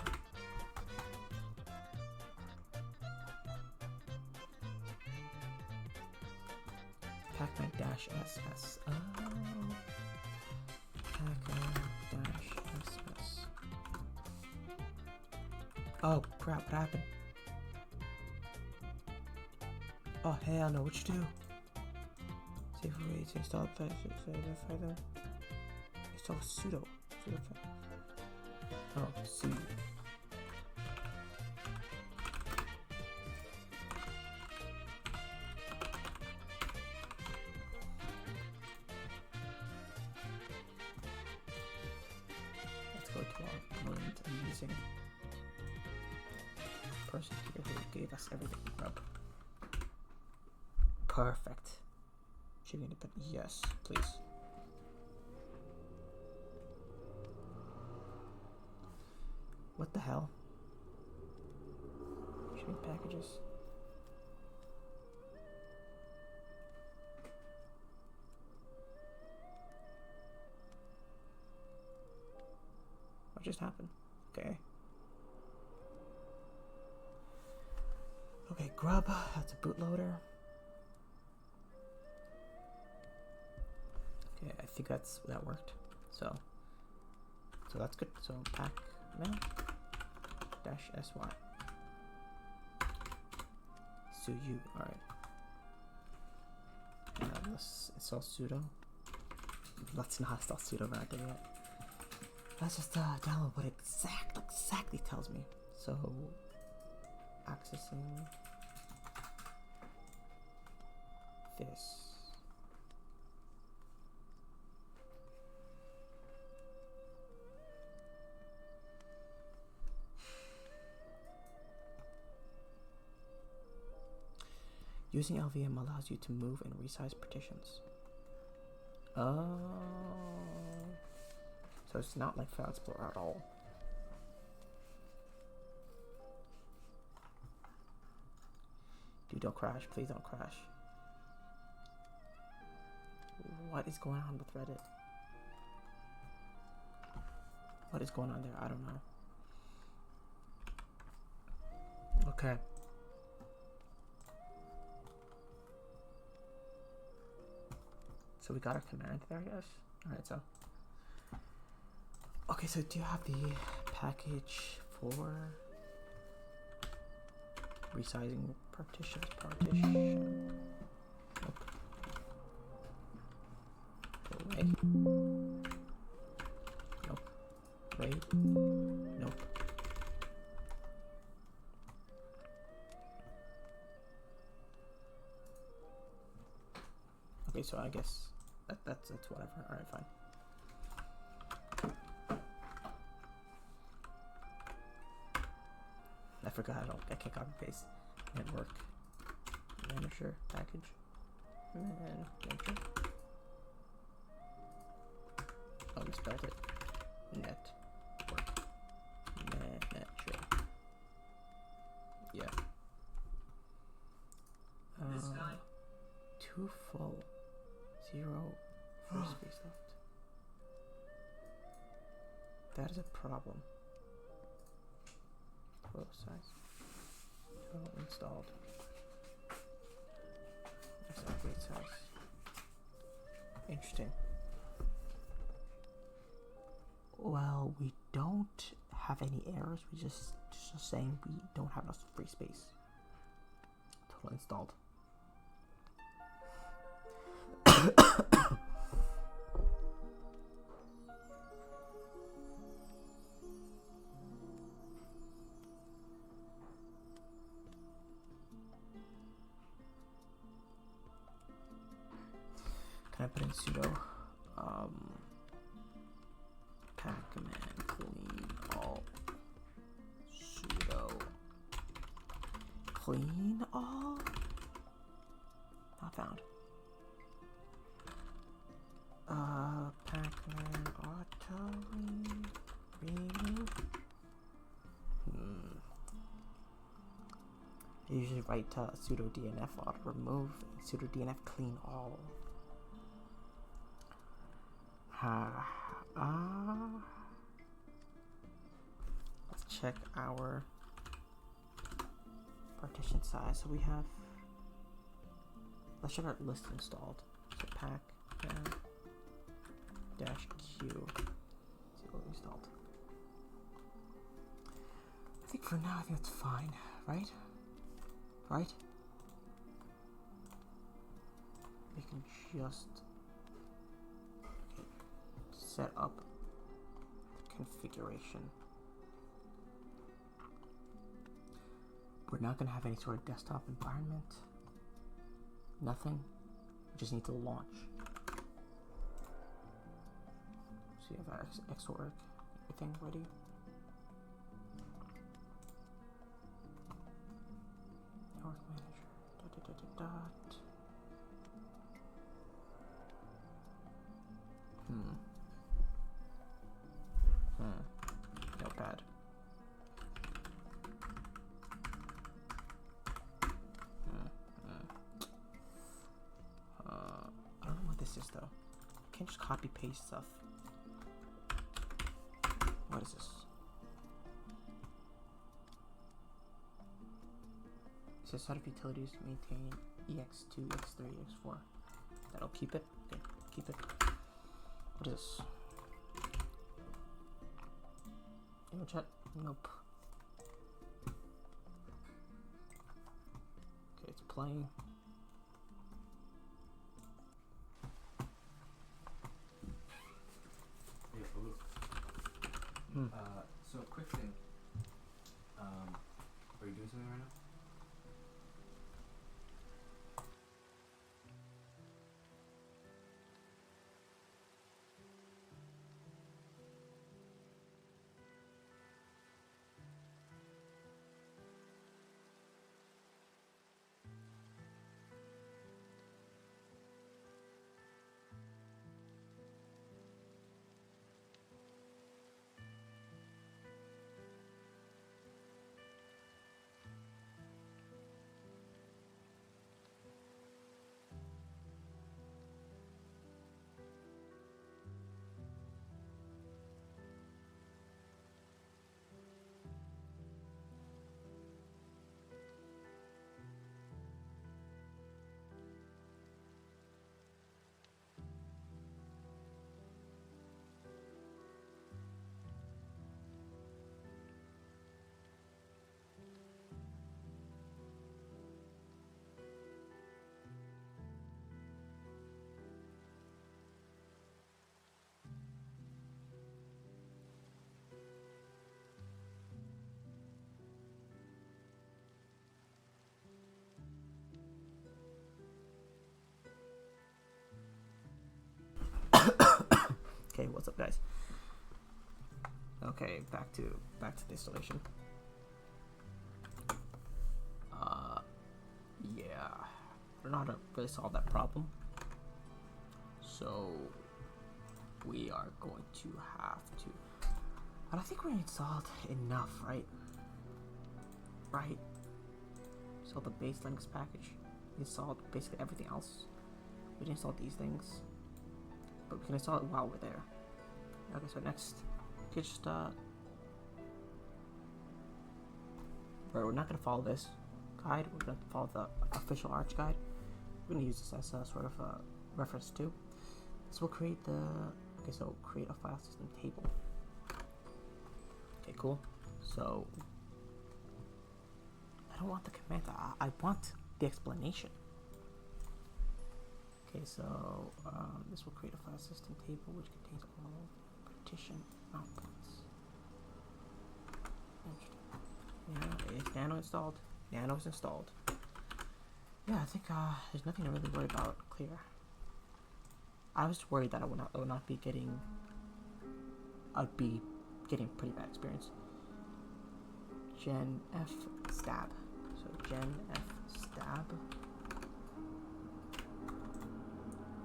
Pacman-SS. Oh. Pacman-SS. Oh crap, what happened? Oh hell no, what you do? Save ways to install identify them. Install sudo. Oh, C. Let's go to our moment using person here who gave us everything. Grub. Perfect. Should we put yes, please. What the hell? Shipping packages. What just happened? Okay. Okay, grub. That's a bootloader. Okay, I think that worked. So that's good. So pacman -sy. Sudo. Alright. Let's install sudo. Let's not install sudo right there yet. Let's just download what it exactly tells me. So accessing this. Using LVM allows you to move and resize partitions. Oh. So it's not like File Explorer at all. Dude, don't crash. Please don't crash. What is going on with Reddit? What is going on there? I don't know. Okay. So we got our command there, I guess. Alright, so. Okay, so do you have the package for resizing partitions? Partition. Nope. Away. Nope. Wait. Nope. Okay, so I guess that's whatever. Alright, fine. I forgot I can't copy paste. Network. Manager package. Manager. Oh, we spelled it. Network. Manager. Yeah. This guy? Too full. 0 free space left. That is a problem. Total size. Total installed. Exactly size. Interesting. Well, we don't have any errors. We just saying we don't have enough free space. Total installed. Can I put in sudo pack command clean all sudo clean all? Not found. Pack command auto remove. I usually write sudo dnf auto remove and sudo dnf clean all. Let's check our partition size. So we have. Let's check our list installed. So pack dash q. See what we installed. I think for now, I think that's fine, right? Right? We can just set up configuration. We're not going to have any sort of desktop environment. Nothing. We just need to launch. So you have our Xorg, everything ready. Network manager. Notepad. I don't know what this is though. I can't just copy paste stuff. What is this? It says set of utilities maintain ex2, x3, x4. That'll keep it. Okay, keep it. What is this? Chat? Nope. Okay, it's playing. Yeah, Balut. So quick thing. Are you doing something right now? what's up, guys? Okay, back to the installation. Yeah, I don't know how to really solve that problem. So we are going to have to. But I think we installed enough, right? Right. So the base links package. We installed basically everything else. We didn't install these things, but we can install it while we're there. Okay, so next, just right, we're not gonna follow this guide. We're gonna follow the official Arch guide. We're gonna use this as a sort of a reference too. So we'll create the. Okay, so create a file system table. Okay, cool. So I don't want the command. I want the explanation. Okay, so this will create a file system table which contains all partition outputs. Yeah, is Nano installed? Nano is installed. Yeah, I think there's nothing to really worry about. Clear. I was worried that I would not be getting. I'd be getting pretty bad experience. Gen F stab. So Gen F stab.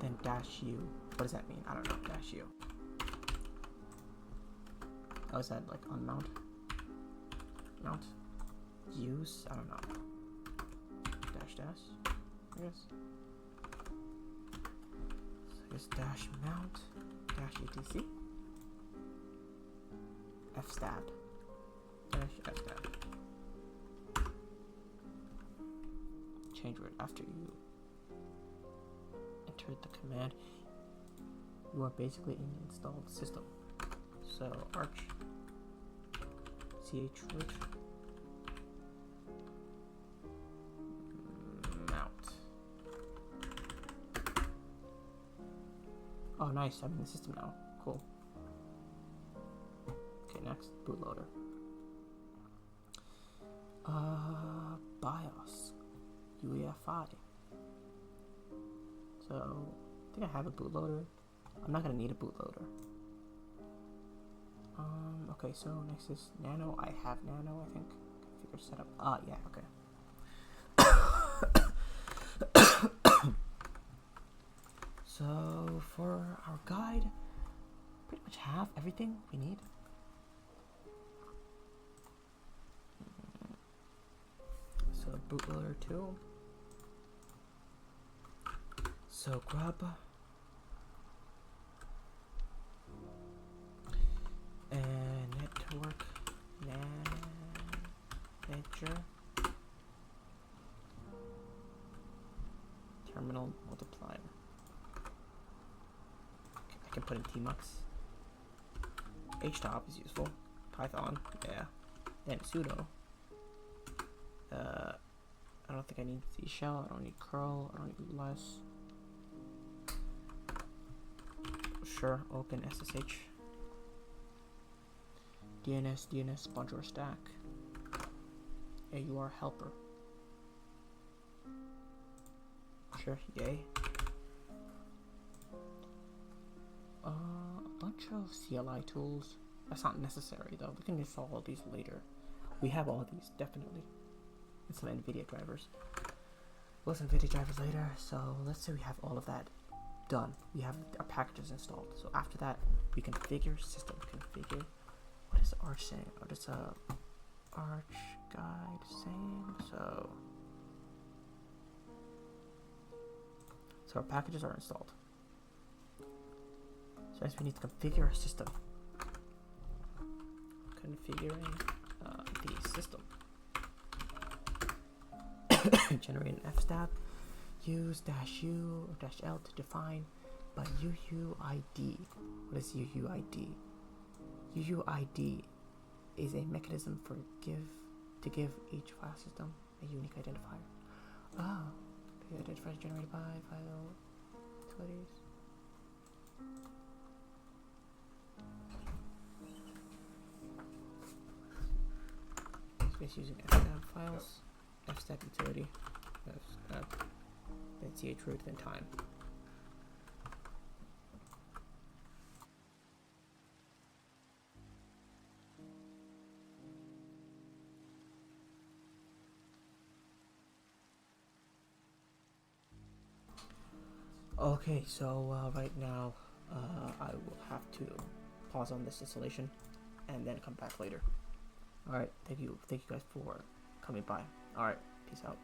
Then dash U. What does that mean? I don't know. Dash U. Oh, is that like on mount? Mount? Use? I don't know. Dash dash? I guess. So I guess dash mount. Dash etc. F stab. Dash F stab. Change word after you entered the command. You are basically in the installed system. So arch chroot mount. Oh, nice! I'm in the system now. Cool. Okay, next bootloader. BIOS UEFI. So I think I have a bootloader. I'm not gonna need a bootloader. Okay, so next is Nano. I have Nano, I think. Configure setup. Yeah, okay. So for our guide, pretty much have everything we need. So bootloader 2. So grub. And network manager terminal multiplier. Okay, I can put in tmux. htop is useful. Python, yeah. Then sudo. I don't think I need C shell. I don't need curl. I don't need less. Sure, open SSH. DNS Bonjour stack. AUR helper. Sure, yay. A bunch of CLI tools. That's not necessary though. We can install all these later. We have all these definitely. And some NVIDIA drivers. We'll some NVIDIA drivers later. So let's say we have all of that done. We have our packages installed. So after that, we configure system. Configure. What is Arch saying? What is Arch guide saying? So our packages are installed. So next we need to configure our system. Configuring the system. Generate an fstab. Use -u or -l to define by UUID. What is UUID? UUID is a mechanism for to give each file system a unique identifier. The identifier is generated by file utilities. Space using fstab files, fstab utility, fstab, then chroot, then time. Okay, so right now, I will have to pause on this installation, and then come back later. All right, thank you guys for coming by. All right, peace out.